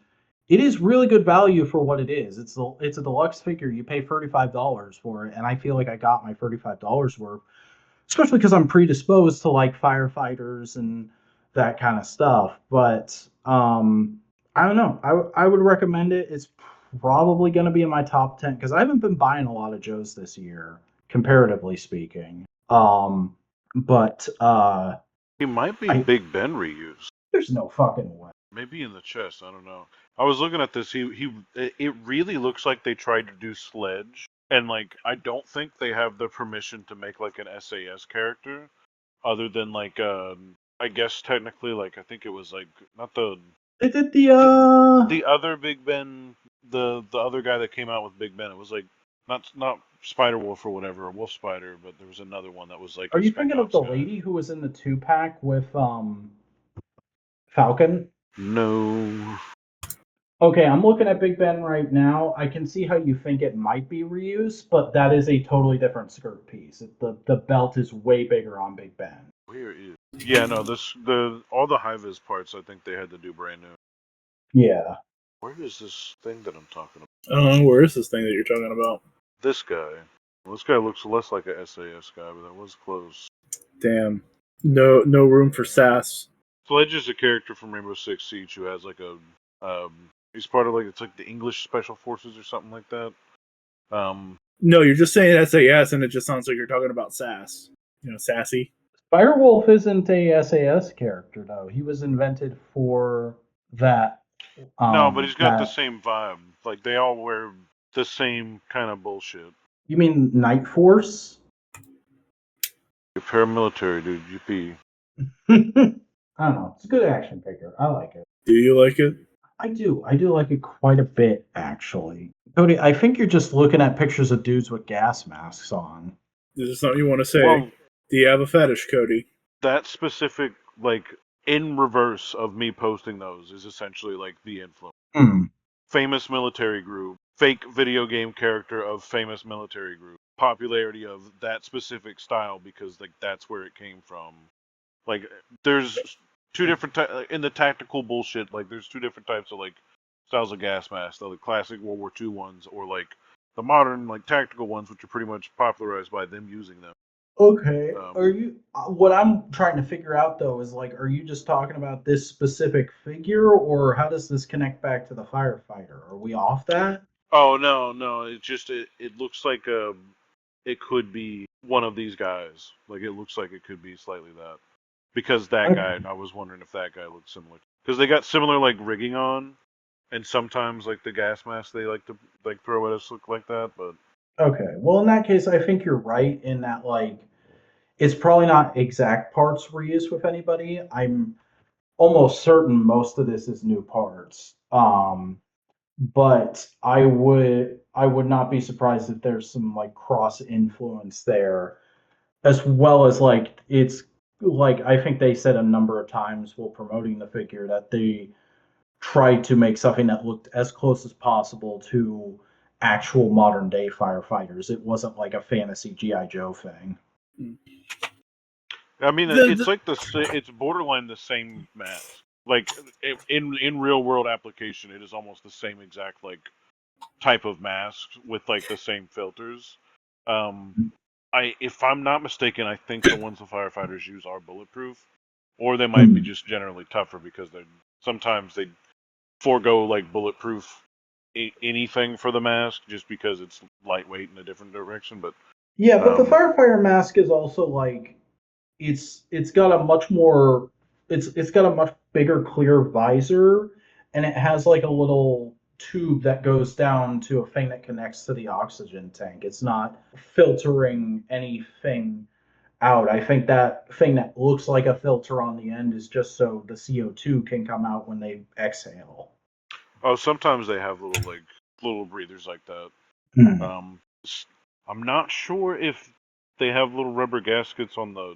it is really good value for what it is. It's a deluxe figure. You pay $35 for it, and I feel like I got my $35 worth, especially because I'm predisposed to like firefighters and that kind of stuff. But I don't know. I would recommend it. It's probably going to be in my top 10 because I haven't been buying a lot of Joes this year, comparatively speaking. But He might be I Big Ben reused. there's no fucking way. Maybe in the chest. I don't know. I was looking at this. It really looks like they tried to do Sledge, and like I don't think they have the permission to make like an SAS character, other than like I guess technically like I think it was like not They did the other Big Ben, the other guy that came out with Big Ben. It was like not Spider Wolf or whatever, or Wolf Spider, but there was another one that was like Are a you Spec thinking of Ops the guy. lady who was in the 2-pack with Falcon? No. Okay, I'm looking at Big Ben right now. I can see how you think it might be reused, but that is a totally different skirt piece. The belt is way bigger on Big Ben. Where is? Yeah, no. The all the high vis parts. I think they had to do brand new. Yeah. Where is this thing that I'm talking about? I don't know, where is this thing that you're talking about? This guy. Well, this guy looks less like a SAS guy, but that was close. Damn. No room for sass. Sledge is a character from Rainbow Six Siege who has like a he's part of like it's like the English Special Forces or something like that. No, you're just saying SAS, and it just sounds like you're talking about sass. Sassy. Firewolf isn't a SAS character though. He was invented for that No, but he's got the that same vibe. Like they all wear the same kind of bullshit. you mean Night Force? You're paramilitary, dude. GP. I don't know. It's a good action figure. I like it. Do you like it? I do. I do like it quite a bit, actually. Cody, I think you're just looking at pictures of dudes with gas masks on. Is this something you want to say? Well, Do you have a fetish, Cody? that specific like in reverse of me posting those is essentially like the influence. Hmm. Famous military group, fake video game character of famous military group, popularity of that specific style because like that's where it came from. Like there's two different in the tactical bullshit. Like there's two different types of like styles of gas masks: the classic World War II ones, or like the modern like tactical ones, which are pretty much popularized by them using them. Okay. Are Um, you? What I'm trying to figure out though is like, are you just talking about this specific figure, or how does this connect back to the firefighter? Are we off that? oh no, it just it looks like it could be one of these guys. Like it looks like it could be slightly that because that Okay. guy. And I was wondering if that guy looks similar because they got similar like rigging on, and sometimes like the gas mask they like to like throw at us look like that, but. Okay. Well, in that case, I think you're right in that like it's probably not exact parts reused with anybody. I'm almost certain most of this is new parts. But I would not be surprised if there's some like cross influence there, as well as like it's like I think they said a number of times while promoting the figure that they tried to make something that looked as close as possible to actual modern day firefighters. It wasn't like a fantasy GI Joe thing. I mean, The, it's the, like it's borderline the same mask. Like in real world application, it is almost the same exact like type of mask with like the same filters. Um, if I'm not mistaken, I think the ones the firefighters use are bulletproof, or they might be Hmm. just generally tougher because they sometimes they forego like bulletproof anything for the mask just because it's lightweight in a different direction. But Yeah, but the um, firefighter mask is also like it's got a much more it's got a much bigger clear visor, and it has like a little tube that goes down to a thing that connects to the oxygen tank. It's not filtering anything out. I think that thing that looks like a filter on the end is just so the CO2 can come out when they exhale. oh, sometimes they have little like little breathers like that. Hmm. Um, I'm not sure if they have little rubber gaskets on the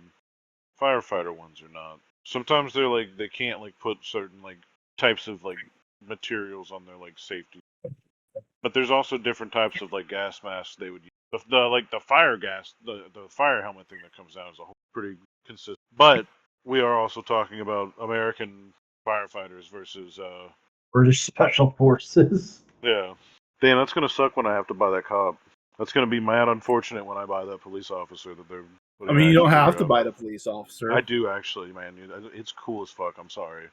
firefighter ones or not. Sometimes they're like they can't like put certain like types of like materials on their like safety. But there's also different types of like gas masks they would use. The fire gas, the fire helmet thing that comes out is a whole pretty consistent. But we are also talking about American firefighters versus British Special Forces. yeah. Damn, that's gonna suck when I have to buy that cop. That's gonna be mad unfortunate when I buy that police officer that they're. I mean, you don't have to buy the police officer. I do actually, man. It's cool as fuck. I'm sorry.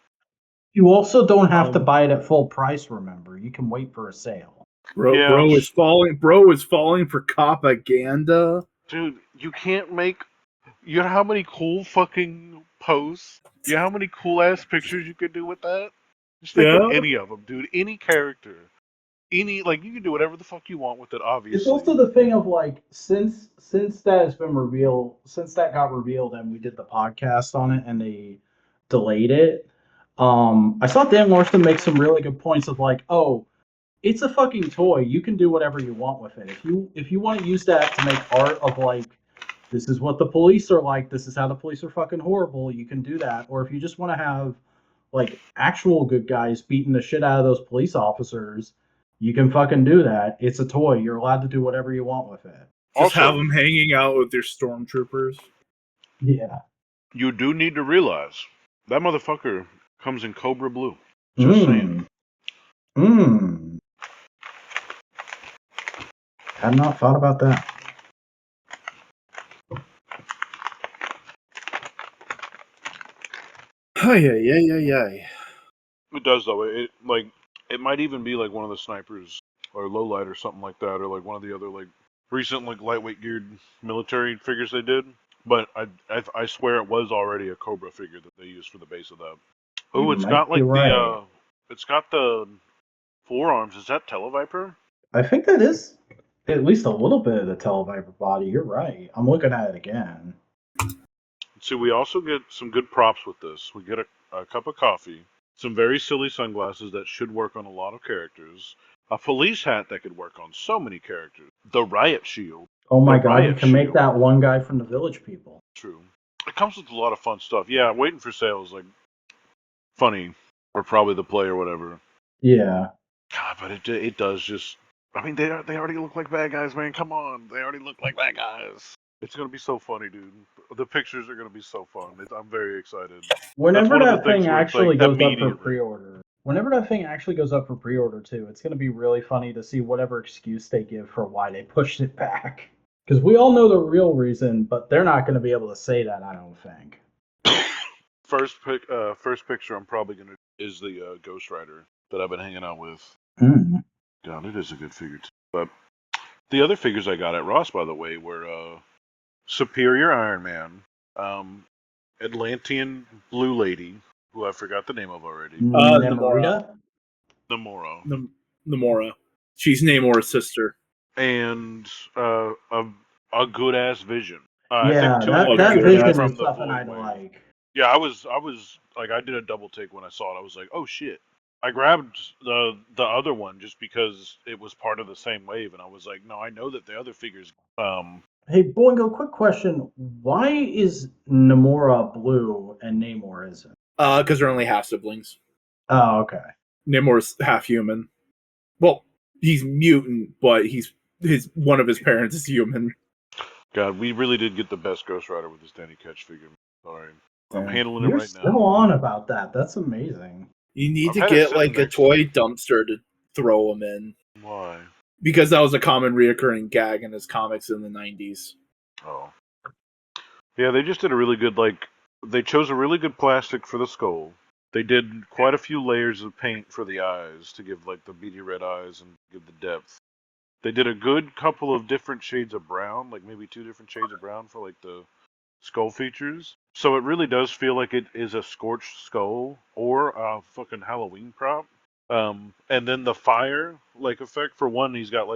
You also don't have to buy it at full price. Remember, you can wait for a sale. Bro is falling. Bro is falling for propaganda. Dude, you can't make. You know how many cool fucking posts? You know how many cool ass pictures you could do with that? Just think of any of them, dude. Any character. You can do whatever the fuck you want with it, obviously. It's also the thing of like, since that has been revealed, since that got revealed and we did the podcast on it and they delayed it, I saw Dan Larson make some really good points of like, oh, it's a fucking toy. You can do whatever you want with it. If you want to use that to make art of like, this is what the police are like, this is how the police are fucking horrible, you can do that. Or if you just want to have like actual good guys beating the shit out of those police officers, you can fucking do that. It's a toy. You're allowed to do whatever you want with it. Just have them hanging out with their stormtroopers. Yeah. You do need to realize that motherfucker comes in Cobra Blue. Just saying. Had not thought about that. Yeah. It does though. It might even be like one of the snipers or lowlight or something like that, or like one of the other like recent like lightweight geared military figures they did. But I swear it was already a Cobra figure that they used for the base of that. Oh, it's got like it's got the forearms. Is that Televiper? I think that is at least a little bit of the Televiper body. You're right. I'm looking at it again. See, we also get some good props with this. We get a cup of coffee, some very silly sunglasses that should work on a lot of characters, a police hat that could work on so many characters, the riot shield. Oh my god, you can make that one guy from the Village People. True. It comes with a lot of fun stuff. Yeah, waiting for sales, like, funny, or probably the play or whatever. Yeah. God, but it does just... I mean, they already look like bad guys, man. Come on. They already look like bad guys. It's going to be so funny, dude. The pictures are going to be so fun. I'm very excited. Whenever that thing actually goes up for pre-order. Whenever that thing actually goes up for pre-order, too, it's going to be really funny to see whatever excuse they give for why they pushed it back. Because we all know the real reason, but they're not going to be able to say that, I don't think. First picture I'm probably going to is the Ghost Rider that I've been hanging out with. Mm. God, it is a good figure, too. But the other figures I got at Ross, by the way, were Superior Iron Man, Atlantean Blue Lady, who I forgot the name of already. Namora? Namora. She's Namor's sister. And a good-ass Vision. Yeah, that Vision is something I'd like. Yeah, I was like, I did a double take when I saw it. I was like, oh shit. I grabbed the other one just because it was part of the same wave, and I was like, no, I know that the other figures. Hey, Boingo, quick question: why is Namora blue and Namor isn't? Because they're only half siblings. Oh, okay. Namor's half human. Well, he's mutant, but one of his parents is human. God, we really did get the best Ghost Rider with this Danny Ketch figure. Sorry, I'm handling it right now. You're still on about that. That's amazing. You need to get like a toy dumpster to throw him in. Why? Because that was a common reoccurring gag in his comics in the 90s. Oh. Yeah, they just did a really good, they chose a really good plastic for the skull. They did quite a few layers of paint for the eyes to give, the beady red eyes and give the depth. They did a good couple of different shades of brown, maybe 2 different shades of brown for, the skull features. So it really does feel like it is a scorched skull or a fucking Halloween prop. And then the fire effect, for one, he's got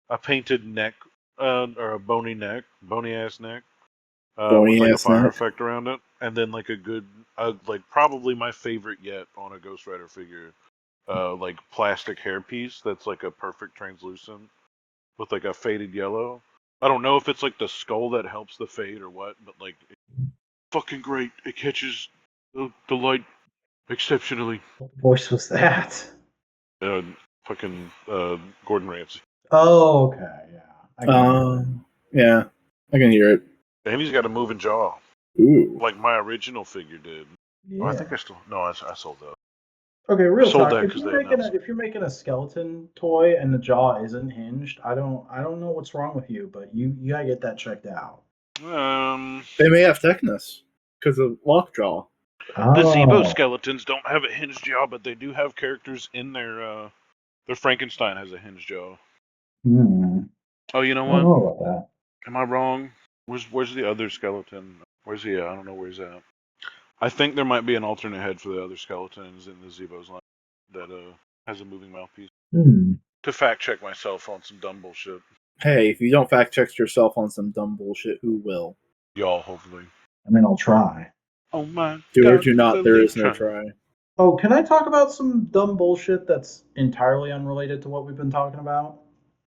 a painted neck, or a bony ass neck, with a fire effect around it, and then a good, probably my favorite yet on a Ghost Rider figure, plastic hairpiece that's a perfect translucent with a faded yellow. I don't know if it's the skull that helps the fade or what, but it's fucking great. It catches the light exceptionally. What voice was that? Fucking Gordon Ramsay. Oh, okay, yeah. Yeah, I can hear it. And he's got a moving jaw, Ooh. like my original figure did. Yeah. Oh, I think I still no, I sold that. Okay, I real sold talk. that because they announced. If you're making a skeleton toy and the jaw isn't hinged, I don't know what's wrong with you, but you gotta get that checked out. They may have tetanus because of lockjaw. The Zebo Oh, skeletons don't have a hinged jaw, but they do have characters in their Frankenstein has a hinged jaw. Oh, you know I don't what? know about that. Am I wrong? Where's the other skeleton? Where's he at? I don't know where he's at. I think there might be an alternate head for the other skeletons in the Zebo's line that has a moving mouthpiece. To fact check myself on some dumb bullshit. Hey, if you don't fact check yourself on some dumb bullshit, who will? Y'all, hopefully. I mean, I'll try. Oh my Do God, or do not, there is no try. try. Oh, can I talk about some dumb bullshit that's entirely unrelated to what we've been talking about?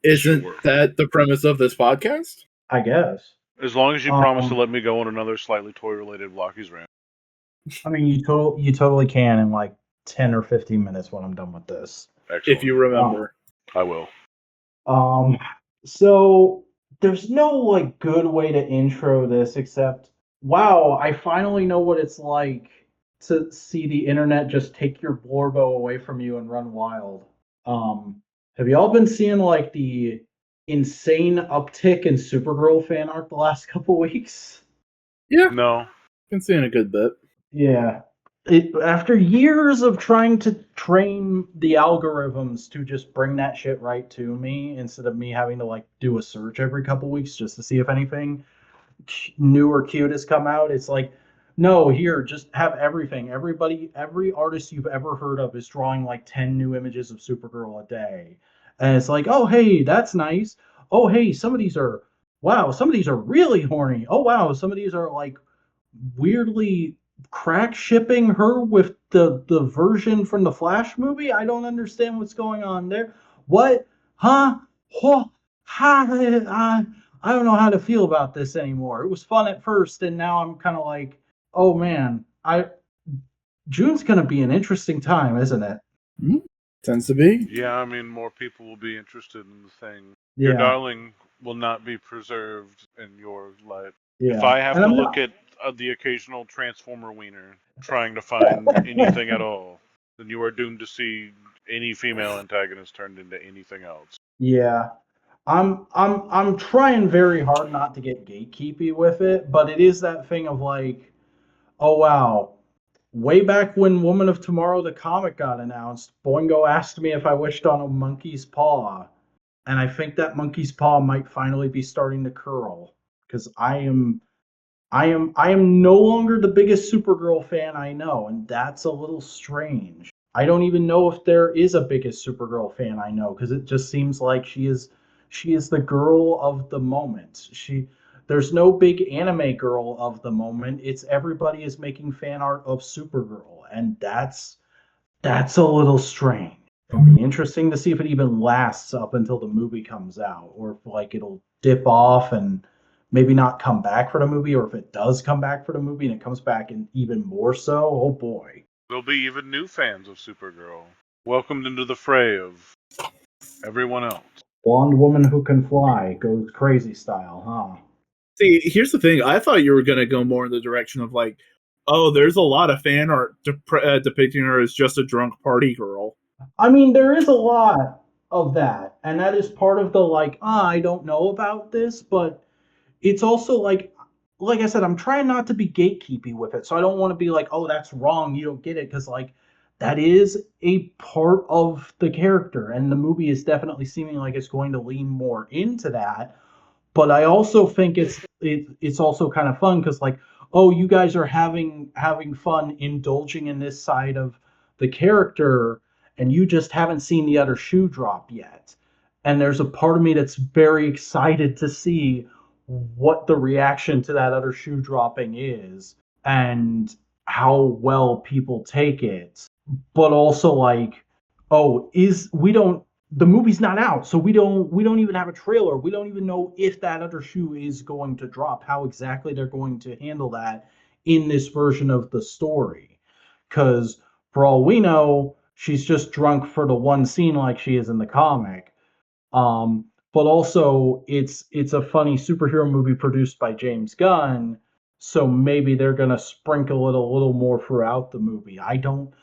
Isn't Sure. that the premise of this podcast? I guess. As long as you promise to let me go on another slightly toy-related Blockies rant. I mean, you totally can in like 10 or 15 minutes when I'm done with this. Excellent. If you remember. I will. So there's no like good way to intro this except, wow, I finally know what it's like to see the internet just take your Blorbo away from you and run wild. Have you all been seeing like the insane uptick in Supergirl fan art the last couple weeks? Yeah, No. been seeing a good bit. Yeah. After years of trying to train the algorithms to just bring that shit right to me instead of me having to like do a search every couple weeks just to see if anything new or cute has come out, it's like, no, here, just have everything. Every artist you've ever heard of is drawing like 10 new images of Supergirl a day. And it's like, oh, hey, that's nice. Oh, hey, some of these are, wow, some of these are really horny. Oh, wow, some of these are like weirdly crack shipping her with the version from the Flash movie. I don't understand what's going on there. What? Huh? Huh? I don't know how to feel about this anymore. It was fun at first, and now I'm kind of like, oh man, June's gonna be an interesting time, isn't it? Tends to be. Yeah, I mean, more people will be interested in the thing. Yeah. Your darling will not be preserved in your life. Yeah. If I have And to I'm look at the occasional Transformer wiener trying to find anything at all, then you are doomed to see any female antagonist turned into anything else. Yeah. I'm trying very hard not to get gatekeepy with it, but it is that thing of like, oh wow, way back when Woman of Tomorrow the comic got announced, Boingo asked me if I wished on a monkey's paw, and I think that monkey's paw might finally be starting to curl because I am no longer the biggest Supergirl fan I know, and that's a little strange. I don't even know if there is a biggest Supergirl fan I know because it just seems like she is the girl of the moment. There's no big anime girl of the moment. It's everybody is making fan art of Supergirl, and that's a little strange. It'll be interesting to see if it even lasts up until the movie comes out, or if like it'll dip off and maybe not come back for the movie, or if it does come back for the movie and it comes back and even more so. Oh boy. There'll be even new fans of Supergirl welcomed into the fray of everyone else. Blonde woman who can fly goes crazy style, huh? See, here's the thing. I thought you were going to go more in the direction of like, oh, there's a lot of fan art depicting her as just a drunk party girl. I mean, there is a lot of that, and that is part of the like, I don't know about this, but it's also like I said, I'm trying not to be gatekeepy with it. So I don't want to be like, oh, that's wrong, you don't get it, because like that is a part of the character, and the movie is definitely seeming like it's going to lean more into that. But I also think it's also kind of fun because like, oh, you guys are having fun indulging in this side of the character, and you just haven't seen the other shoe drop yet. And there's a part of me that's very excited to see what the reaction to that other shoe dropping is and how well people take it. But also like, oh, is we don't the movie's not out, so we don't even have a trailer. We don't even know if that other shoe is going to drop, how exactly they're going to handle that in this version of the story. Because for all we know, she's just drunk for the one scene like she is in the comic. But also it's a funny superhero movie produced by James Gunn, so maybe they're gonna sprinkle it a little more throughout the movie. I don't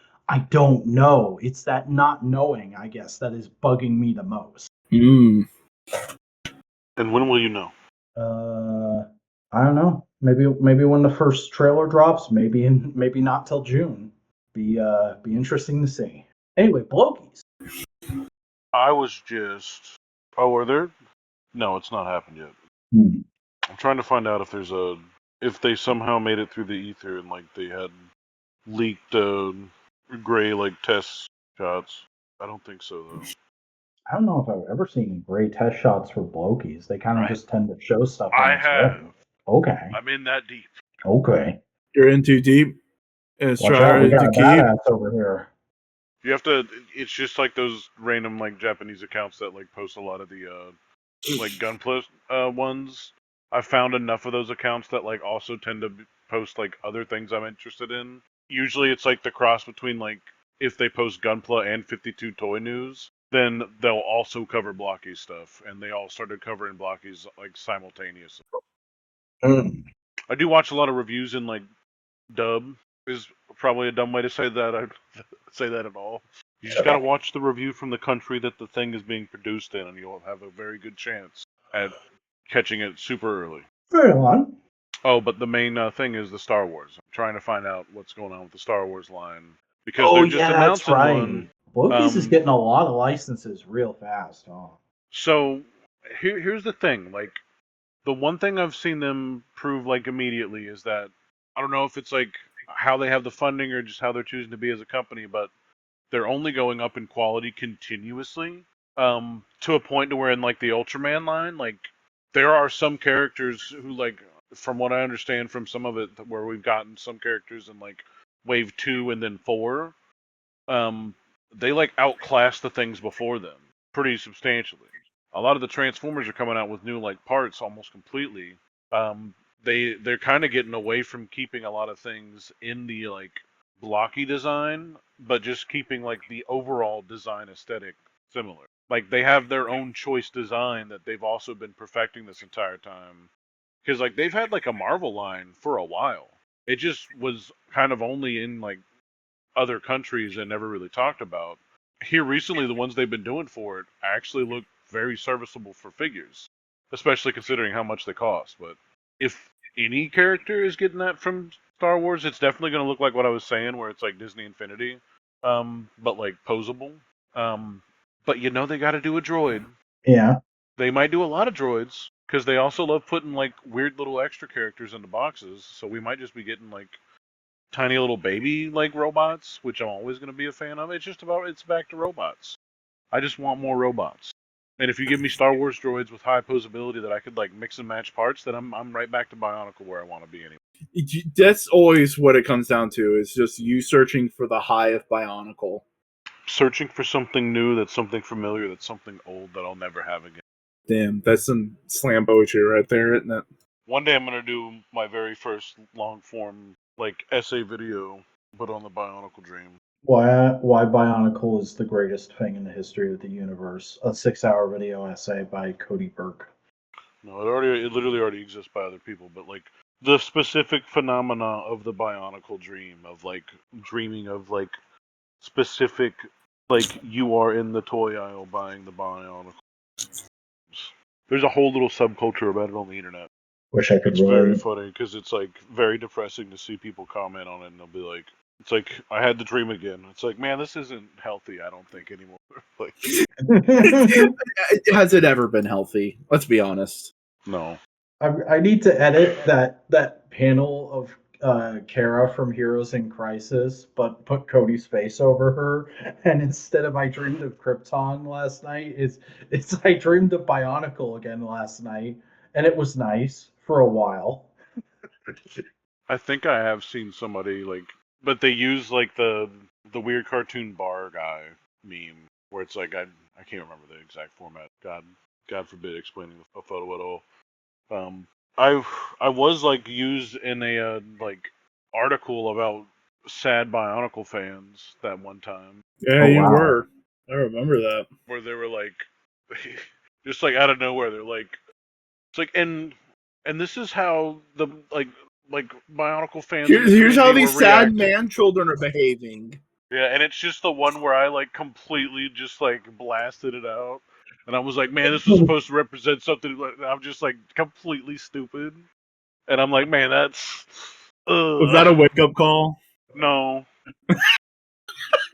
know. It's that not knowing, I guess, that is bugging me the most. Mm. And when will you know? I don't know. Maybe when the first trailer drops. Maybe not till June. Be interesting to see. Anyway, Blokies. I was just. Oh, are there? No, it's not happened yet. Hmm. I'm trying to find out if they somehow made it through the ether and like they had leaked gray like test shots. I don't think so though. I don't know if I've ever seen gray test shots for Blokies. They kind of just tend to show stuff when I it's ready. have. Okay. I'm in that deep. Okay. You're in too deep, and it's Watch out, we trying got to a keep. badass over here. You have to. It's just like those random like Japanese accounts that like post a lot of the like Gunpla ones. I found enough of those accounts that like also tend to post like other things I'm interested in. Usually it's like the cross between like if they post Gunpla and 52 Toy News, then they'll also cover Blocky stuff, and they all started covering Blocky's like simultaneously. Mm. I do watch a lot of reviews in like dub. Is probably a dumb way to say that. I say that at all. You just gotta watch the review from the country that the thing is being produced in, and you'll have a very good chance at catching it super early. Very on. Oh, but the main thing is the Star Wars. I'm trying to find out what's going on with the Star Wars line because Oh they're just yeah, that's announcing right. one. Blokies is getting a lot of licenses real fast. Oh. So here's the thing. Like the one thing I've seen them prove like immediately is that I don't know if it's like how they have the funding or just how they're choosing to be as a company, but they're only going up in quality continuously, to a point to where in like the Ultraman line, like there are some characters who like, from what I understand from some of it, where we've gotten some characters in like wave 2 and then 4, um, they like outclass the things before them pretty substantially. A lot of the Transformers are coming out with new like parts almost completely. Um, they're kind of getting away from keeping a lot of things in the like blocky design, but just keeping like the overall design aesthetic similar. Like they have their own choice design that they've also been perfecting this entire time. Because like they've had like a Marvel line for a while. It just was kind of only in like other countries and never really talked about. Here recently, the ones they've been doing for it actually look very serviceable for figures, especially considering how much they cost. But if any character is getting that from Star Wars, it's definitely going to look like what I was saying, where it's like Disney Infinity, but like posable. But you know they got to do a droid. Yeah. They might do a lot of droids because they also love putting like weird little extra characters into boxes. So we might just be getting like tiny little baby like robots, which I'm always going to be a fan of. It's back to robots. I just want more robots. And if you give me Star Wars droids with high posability that I could like mix and match parts, then I'm right back to Bionicle where I want to be anyway. That's always what it comes down to. Is just you searching for the high of Bionicle. Searching for something new, that's something familiar, that's something old that I'll never have again. Damn, that's some slam poetry right there, isn't it? One day I'm gonna do my very first long form like essay video, but on the Bionicle Dream. Why Bionicle is the greatest thing in the history of the universe. A 6-hour video essay by Cody Burke. No, it literally already exists by other people, but like the specific phenomena of the Bionicle Dream, of like dreaming of like specific, like you are in the toy aisle buying the Bionicle. There's a whole little subculture about it on the internet. Wish I could It's very relate. funny because it's like very depressing to see people comment on it and they'll be like, it's like I had the dream again. It's like, man, this isn't healthy. I don't think anymore. Like, Has it ever been healthy? Let's be honest. no. I need to edit that panel of Kara from Heroes in Crisis, but put Cody's face over her. And instead of I dreamed of Krypton last night, it's I dreamed of Bionicle again last night, and it was nice for a while. I think I have seen somebody like, but they use like the weird cartoon bar guy meme where it's like I can't remember the exact format. God forbid explaining a photo at all. Um, I was like used in a like article about sad Bionicle fans that one time. Yeah, Oh, you wow. were. I remember that. Where they were like, just like out of nowhere, they're like, it's like, and this is how the like Bionicle fans. in the Here's how community these were sad reacting. man children are behaving. Yeah, and it's just the one where I like completely just like blasted it out, and I was like, man, this was supposed to represent something. I'm just like completely stupid, and I'm like, man, that's. Was that a wake up call? No. You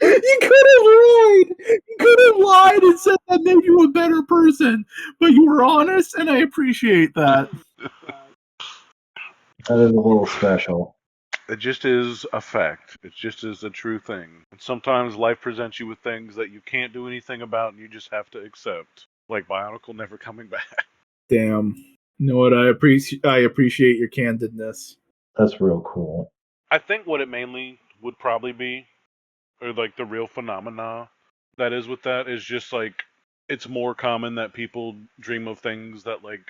could have lied. You could have lied and said that made you a better person, but you were honest, and I appreciate that. That is a little special. It just is a fact. It just is a true thing. And sometimes life presents you with things that you can't do anything about, and you just have to accept. Like Bionicle never coming back. Damn. You know what? I appreciate your candidness. That's real cool. I think what it mainly would probably be, or like the real phenomena that is with that, is just like it's more common that people dream of things that like.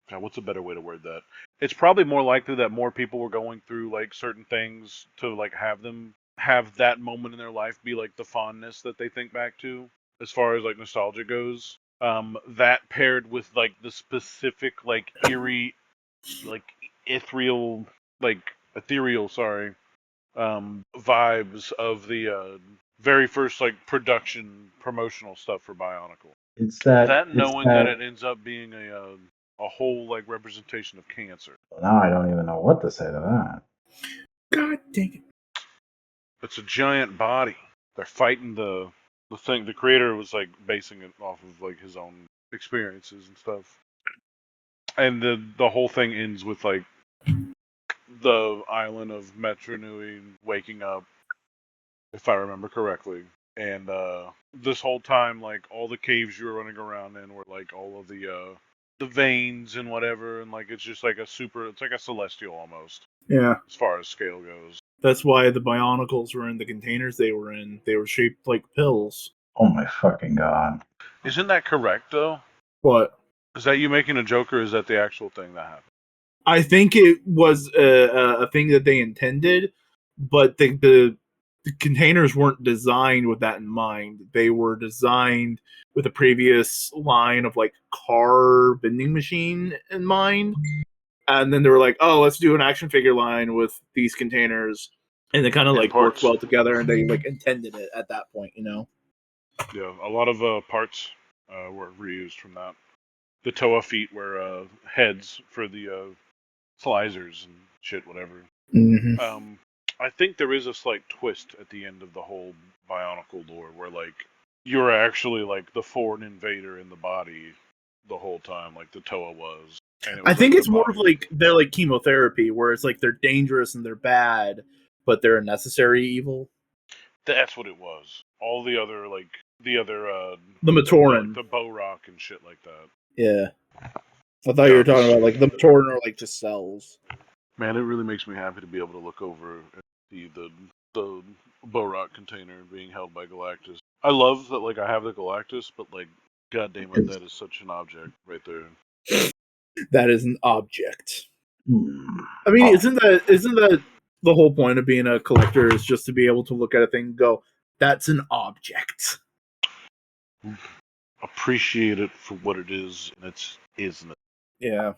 God, what's a better way to word that? It's probably more likely that more people were going through like certain things to like have that moment in their life be like the fondness that they think back to as far as like nostalgia goes. That paired with like the specific like eerie, like ethereal, sorry, vibes of the very first like production promotional stuff for Bionicle. It's that. That knowing that it ends up being a whole like representation of cancer. Now I don't even know what to say to that. God dang it. It's a giant body. They're fighting the thing. The creator was like basing it off of like his own experiences and stuff. And the whole thing ends with like the island of Metro Nui waking up, if I remember correctly. And this whole time, like all the caves you were running around in were like all of the veins and whatever, and like it's just like it's like a celestial almost. Yeah. As far as scale goes. That's why the Bionicles were in the containers they were in. They were shaped like pills. Oh my fucking god. Isn't that correct though? What? Is that you making a joke, or is that the actual thing that happened? I think it was a thing that they intended, but the containers weren't designed with that in mind. They were designed with a previous line of like car vending machine in mind. And then they were like, oh, let's do an action figure line with these containers. And they kind of like worked well together, and they like intended it at that point, you know? Yeah, a lot of parts were reused from that. The Toa feet were heads for the slicers and shit, whatever. Mm-hmm. I think there is a slight twist at the end of the whole Bionicle lore where like you're actually like the foreign invader in the body the whole time, like the Toa was. I think it's more of like they're like chemotherapy, where it's like they're dangerous and they're bad, but they're a necessary evil. That's what it was. All the other like the Matoran, the Bow Rock and shit like that. Yeah, I thought you were talking about like the Matoran are like just cells. Man, it really makes me happy to be able to look over and see the Bow Rock container being held by Galactus. I love that like I have the Galactus, but like goddamn it, that is such an object right there. That is an object. I mean, isn't that the whole point of being a collector, is just to be able to look at a thing and go, that's an object. Appreciate it for what it is, and isn't it? Yeah.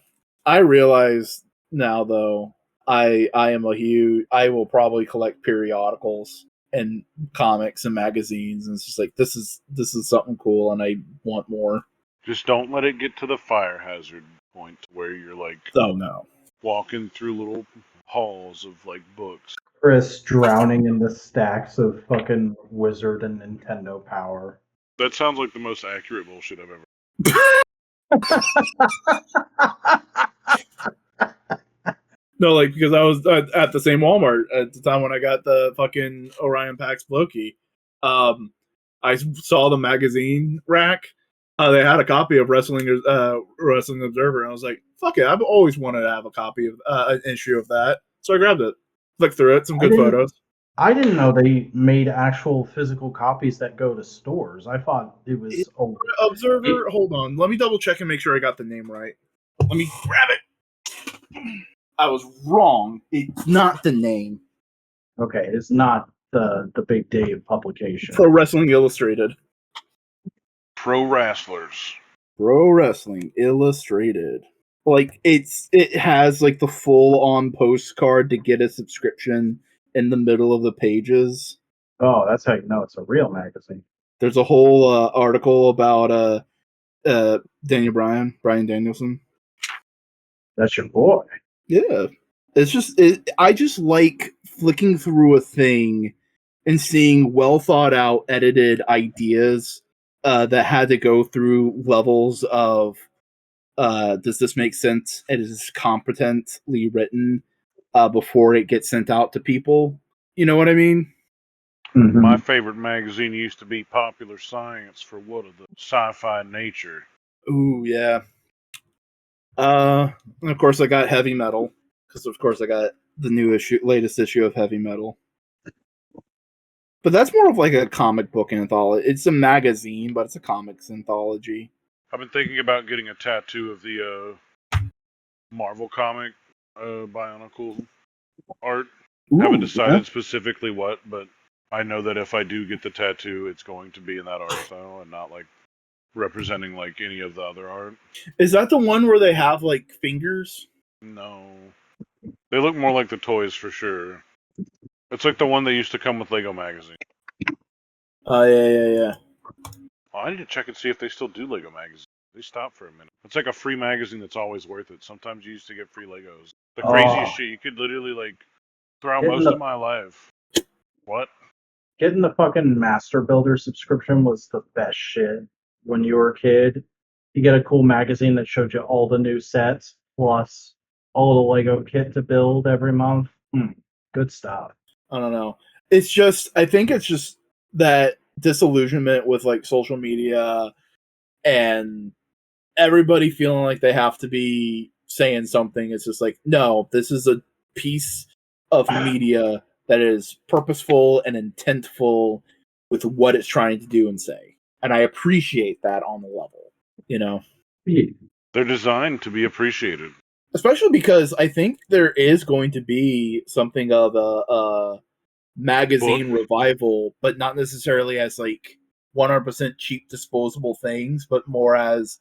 I realize now though, I will probably collect periodicals and comics and magazines, and it's just like this is something cool and I want more. Just don't let it get to the fire hazard point where you're like walking through little halls of like books. Chris drowning in the stacks of fucking Wizard and Nintendo power. That sounds like the most accurate bullshit I've ever. No, like because I was at the same Walmart at the time when I got the fucking Orion Pax Loki. I saw the magazine rack. They had a copy of Wrestling Observer, and I was like, "Fuck it!" I've always wanted to have a copy of an issue of that, so I grabbed it. Flicked through it, some good photos. I didn't know they made actual physical copies that go to stores. I thought it was Observer. Hold on, let me double check and make sure I got the name right. Let me grab it. I was wrong. It's not the name. Okay, it's not the Big Dave publication. Pro Wrestling Illustrated. Pro wrestlers. Pro Wrestling Illustrated. Like it has like the full on postcard to get a subscription in the middle of the pages. Oh, that's how you know it's a real magazine. There's a whole article about Brian Danielson. That's your boy. Yeah, it's just I just like flicking through a thing and seeing well thought out, edited ideas that had to go through levels of does this make sense? And is this competently written before it gets sent out to people? You know what I mean? Mm-hmm. My favorite magazine used to be Popular Science for what of the sci-fi nature. Ooh, yeah. And of course, I got Heavy Metal because, of course, I got the latest issue of Heavy Metal. But that's more of like a comic book anthology. It's a magazine, but it's a comics anthology. I've been thinking about getting a tattoo of the Marvel comic Bionicle art. Ooh, Haven't decided specifically what, but I know that if I do get the tattoo, it's going to be in that art style and not like representing like any of the other art. Is that the one where they have like fingers? No. They look more like the toys for sure. It's like the one that used to come with Lego magazine. Oh, yeah. Oh, I need to check and see if they still do Lego magazine. They stopped for a minute. It's like a free magazine that's always worth it. Sometimes you used to get free Legos. The craziest shit, you could literally like throughout most of my life. What? Getting the fucking Master Builder subscription was the best shit when you were a kid. You get a cool magazine that showed you all the new sets, plus all the Lego kit to build every month. Good stuff. I don't know. I think it's just that disillusionment with like social media and everybody feeling like they have to be saying something. It's just like, no, this is a piece of media that is purposeful and intentful with what it's trying to do and say. And I appreciate that on the level, you know? Yeah. They're designed to be appreciated. Especially because I think there is going to be something of a magazine revival, but not necessarily as like 100% cheap disposable things, but more as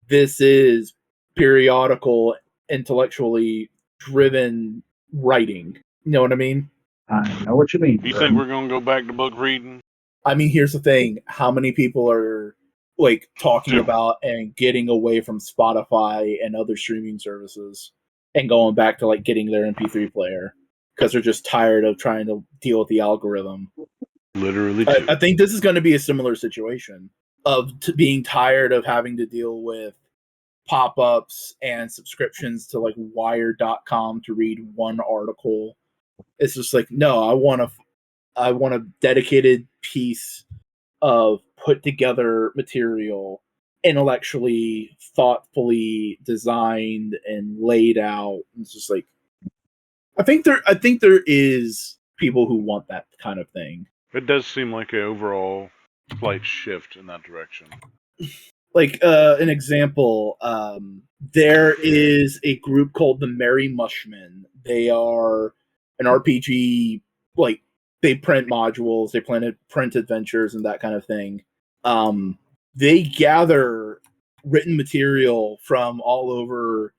this is periodical, intellectually driven writing. You know what I mean? I know what you mean. You think we're going to go back to book reading? I mean, here's the thing. How many people are like talking about and getting away from Spotify and other streaming services and going back to like getting their MP3 player because they're just tired of trying to deal with the algorithm? Literally, I think this is going to be a similar situation of being tired of having to deal with pop-ups and subscriptions to like Wired.com to read one article. It's just like, no, I want a dedicated piece of put together material, intellectually, thoughtfully designed and laid out. It's just like, I think there is people who want that kind of thing. It does seem like an overall slight shift in that direction. Like an example, there is a group called the Merry Mushmen. They are an RPG, like they print modules, they print adventures and that kind of thing. They gather written material from all over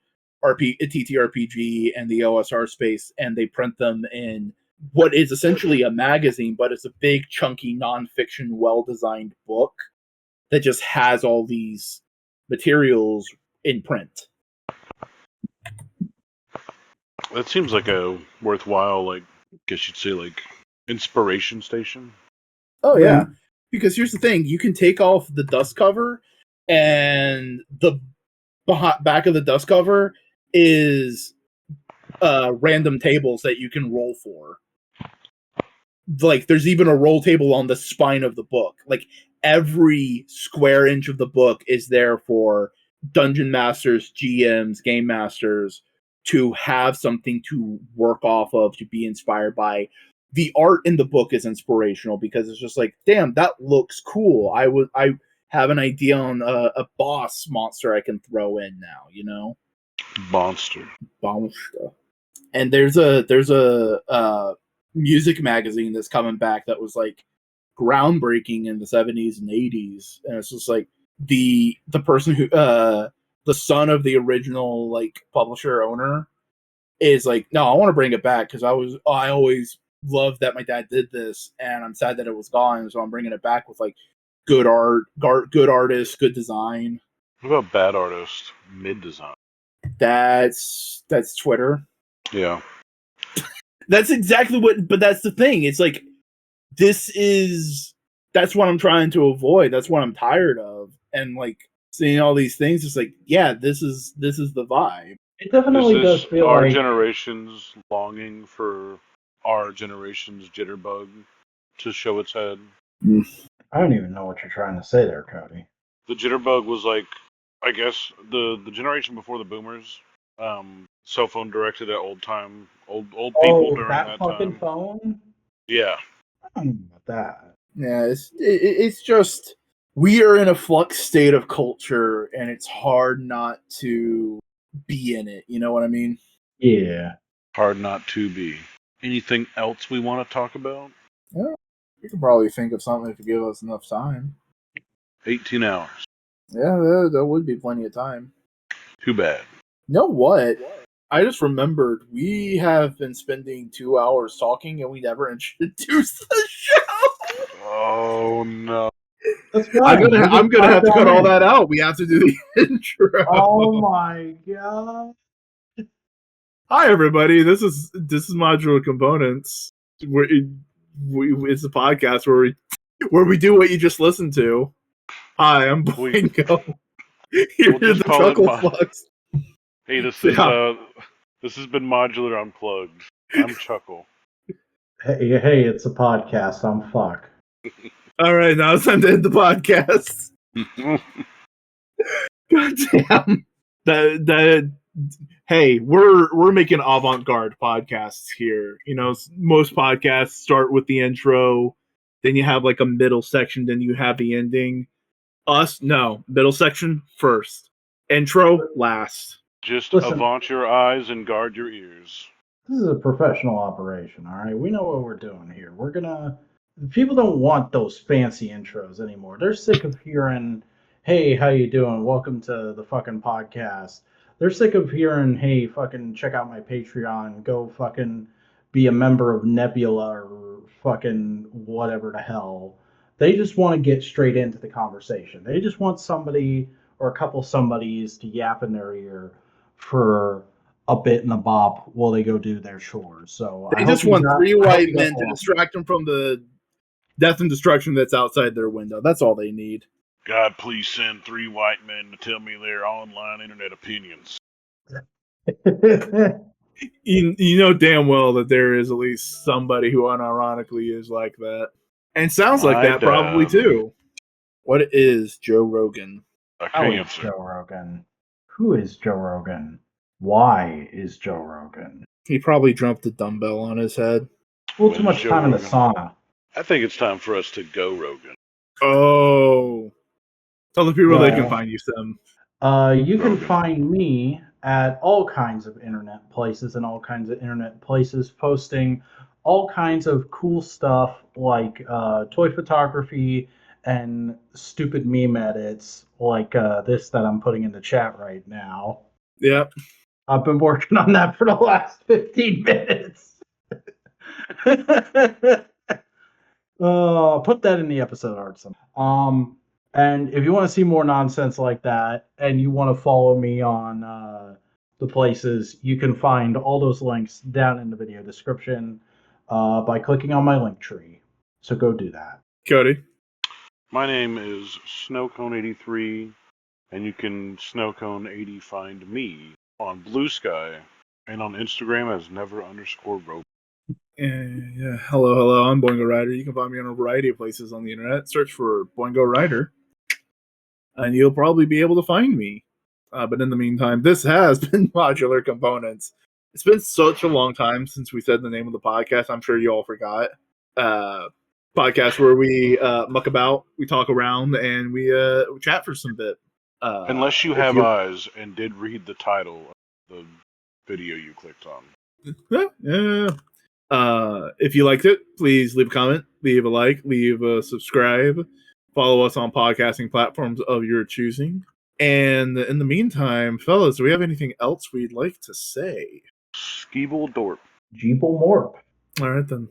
TTRPG and the OSR space, and they print them in what is essentially a magazine, but it's a big, chunky, nonfiction, well-designed book that just has all these materials in print. That seems like a worthwhile, like, I guess you'd say, like, inspiration station. Oh, yeah. Because here's the thing. You can take off the dust cover, and the back of the dust cover is random tables that you can roll for. Like, there's even a roll table on the spine of the book. Like, every square inch of the book is there for dungeon masters, GMs, game masters to have something to work off of, to be inspired by. The art in the book is inspirational because it's just like, damn, that looks cool. I have an idea on a boss monster I can throw in now, you know? Monster. And there's a music magazine that's coming back that was like groundbreaking in the 70s and 80s, and it's just like the person who the son of the original like publisher owner is like, no, I want to bring it back because I always loved that my dad did this, and I'm sad that it was gone, so I'm bringing it back with like good art, good artists, good design. What about bad artist, mid design? That's Twitter. Yeah. That's exactly but that's the thing. It's like, that's what I'm trying to avoid. That's what I'm tired of. And like seeing all these things, it's like, yeah, this is the vibe. It definitely does feel our like generation's longing for our generation's jitterbug to show its head. I don't even know what you're trying to say there, Cody. The jitterbug was like, I guess the generation before the boomers, cell phone directed at old people during that fucking time. phone? Yeah. I don't know about that. Yeah, it's just, we are in a flux state of culture, and it's hard not to be in it. You know what I mean? Yeah. Hard not to be. Anything else we want to talk about? Yeah, we could probably think of something if you give us enough time. 18 hours. Yeah, there would be plenty of time. Too bad. You know what? I just remembered we have been spending 2 hours talking, and we never introduced the show. Oh no! That's fine. I'm gonna have to cut all that out. We have to do the intro. Oh my god! Hi everybody. This is Modular Components. It's a podcast where we do what you just listened to. Hi, I'm Boingo. Here's the chuckle flux. Hey, this has been Modular Unplugged. I'm Chuckle. Hey, it's a podcast. I'm Fuck. All right, now it's time to end the podcast. God damn. Hey, we're making avant-garde podcasts here. You know, most podcasts start with the intro, then you have like a middle section, then you have the ending. Us, no. Middle section first. Intro last. Just Listen, avant your eyes and guard your ears. This is a professional operation, all right? We know what we're doing here. People don't want those fancy intros anymore. They're sick of hearing, hey, how you doing? Welcome to the fucking podcast. They're sick of hearing, hey, fucking check out my Patreon. Go fucking be a member of Nebula or fucking whatever the hell. They just want to get straight into the conversation. They just want somebody or a couple somebodies to yap in their ear for a bit and a bop while they go do their chores. So they just want three white men to distract them from the death and destruction that's outside their window. That's all they need. God, please send 3 white men to tell me their online internet opinions. You know damn well that there is at least somebody who unironically is like that. And sounds like that probably too. What is Joe Rogan? How is Joe Rogan? Who is Joe Rogan? Why is Joe Rogan? He probably dropped a dumbbell on his head. A little too much time in the sauna. I think it's time for us to go Rogan. Oh. Tell the people they can find you, Sim. You can find me at all kinds of internet places and all kinds of internet places posting all kinds of cool stuff like toy photography and stupid meme edits like this that I'm putting in the chat right now. Yep. I've been working on that for the last 15 minutes. Put that in the episode art. And if you want to see more nonsense like that and you want to follow me on the places, you can find all those links down in the video description by clicking on my link tree. So go do that. Cody? My name is Snowcone83, and you can Snowcone80 find me on Bluesky and on Instagram as never_rope. Yeah. Hello. I'm Boingo Rider. You can find me on a variety of places on the internet. Search for Boingo Rider, and you'll probably be able to find me. But in the meantime, this has been Modular Components. It's been such a long time since we said the name of the podcast. I'm sure you all forgot. Podcast where we muck about, we talk around, and we chat for some bit. Unless you have eyes and did read the title of the video you clicked on. Yeah. If you liked it, please leave a comment, leave a like, leave a subscribe. Follow us on podcasting platforms of your choosing. And in the meantime, fellas, do we have anything else we'd like to say? Skeeble Dorp. Jeeble Morp. All right, then.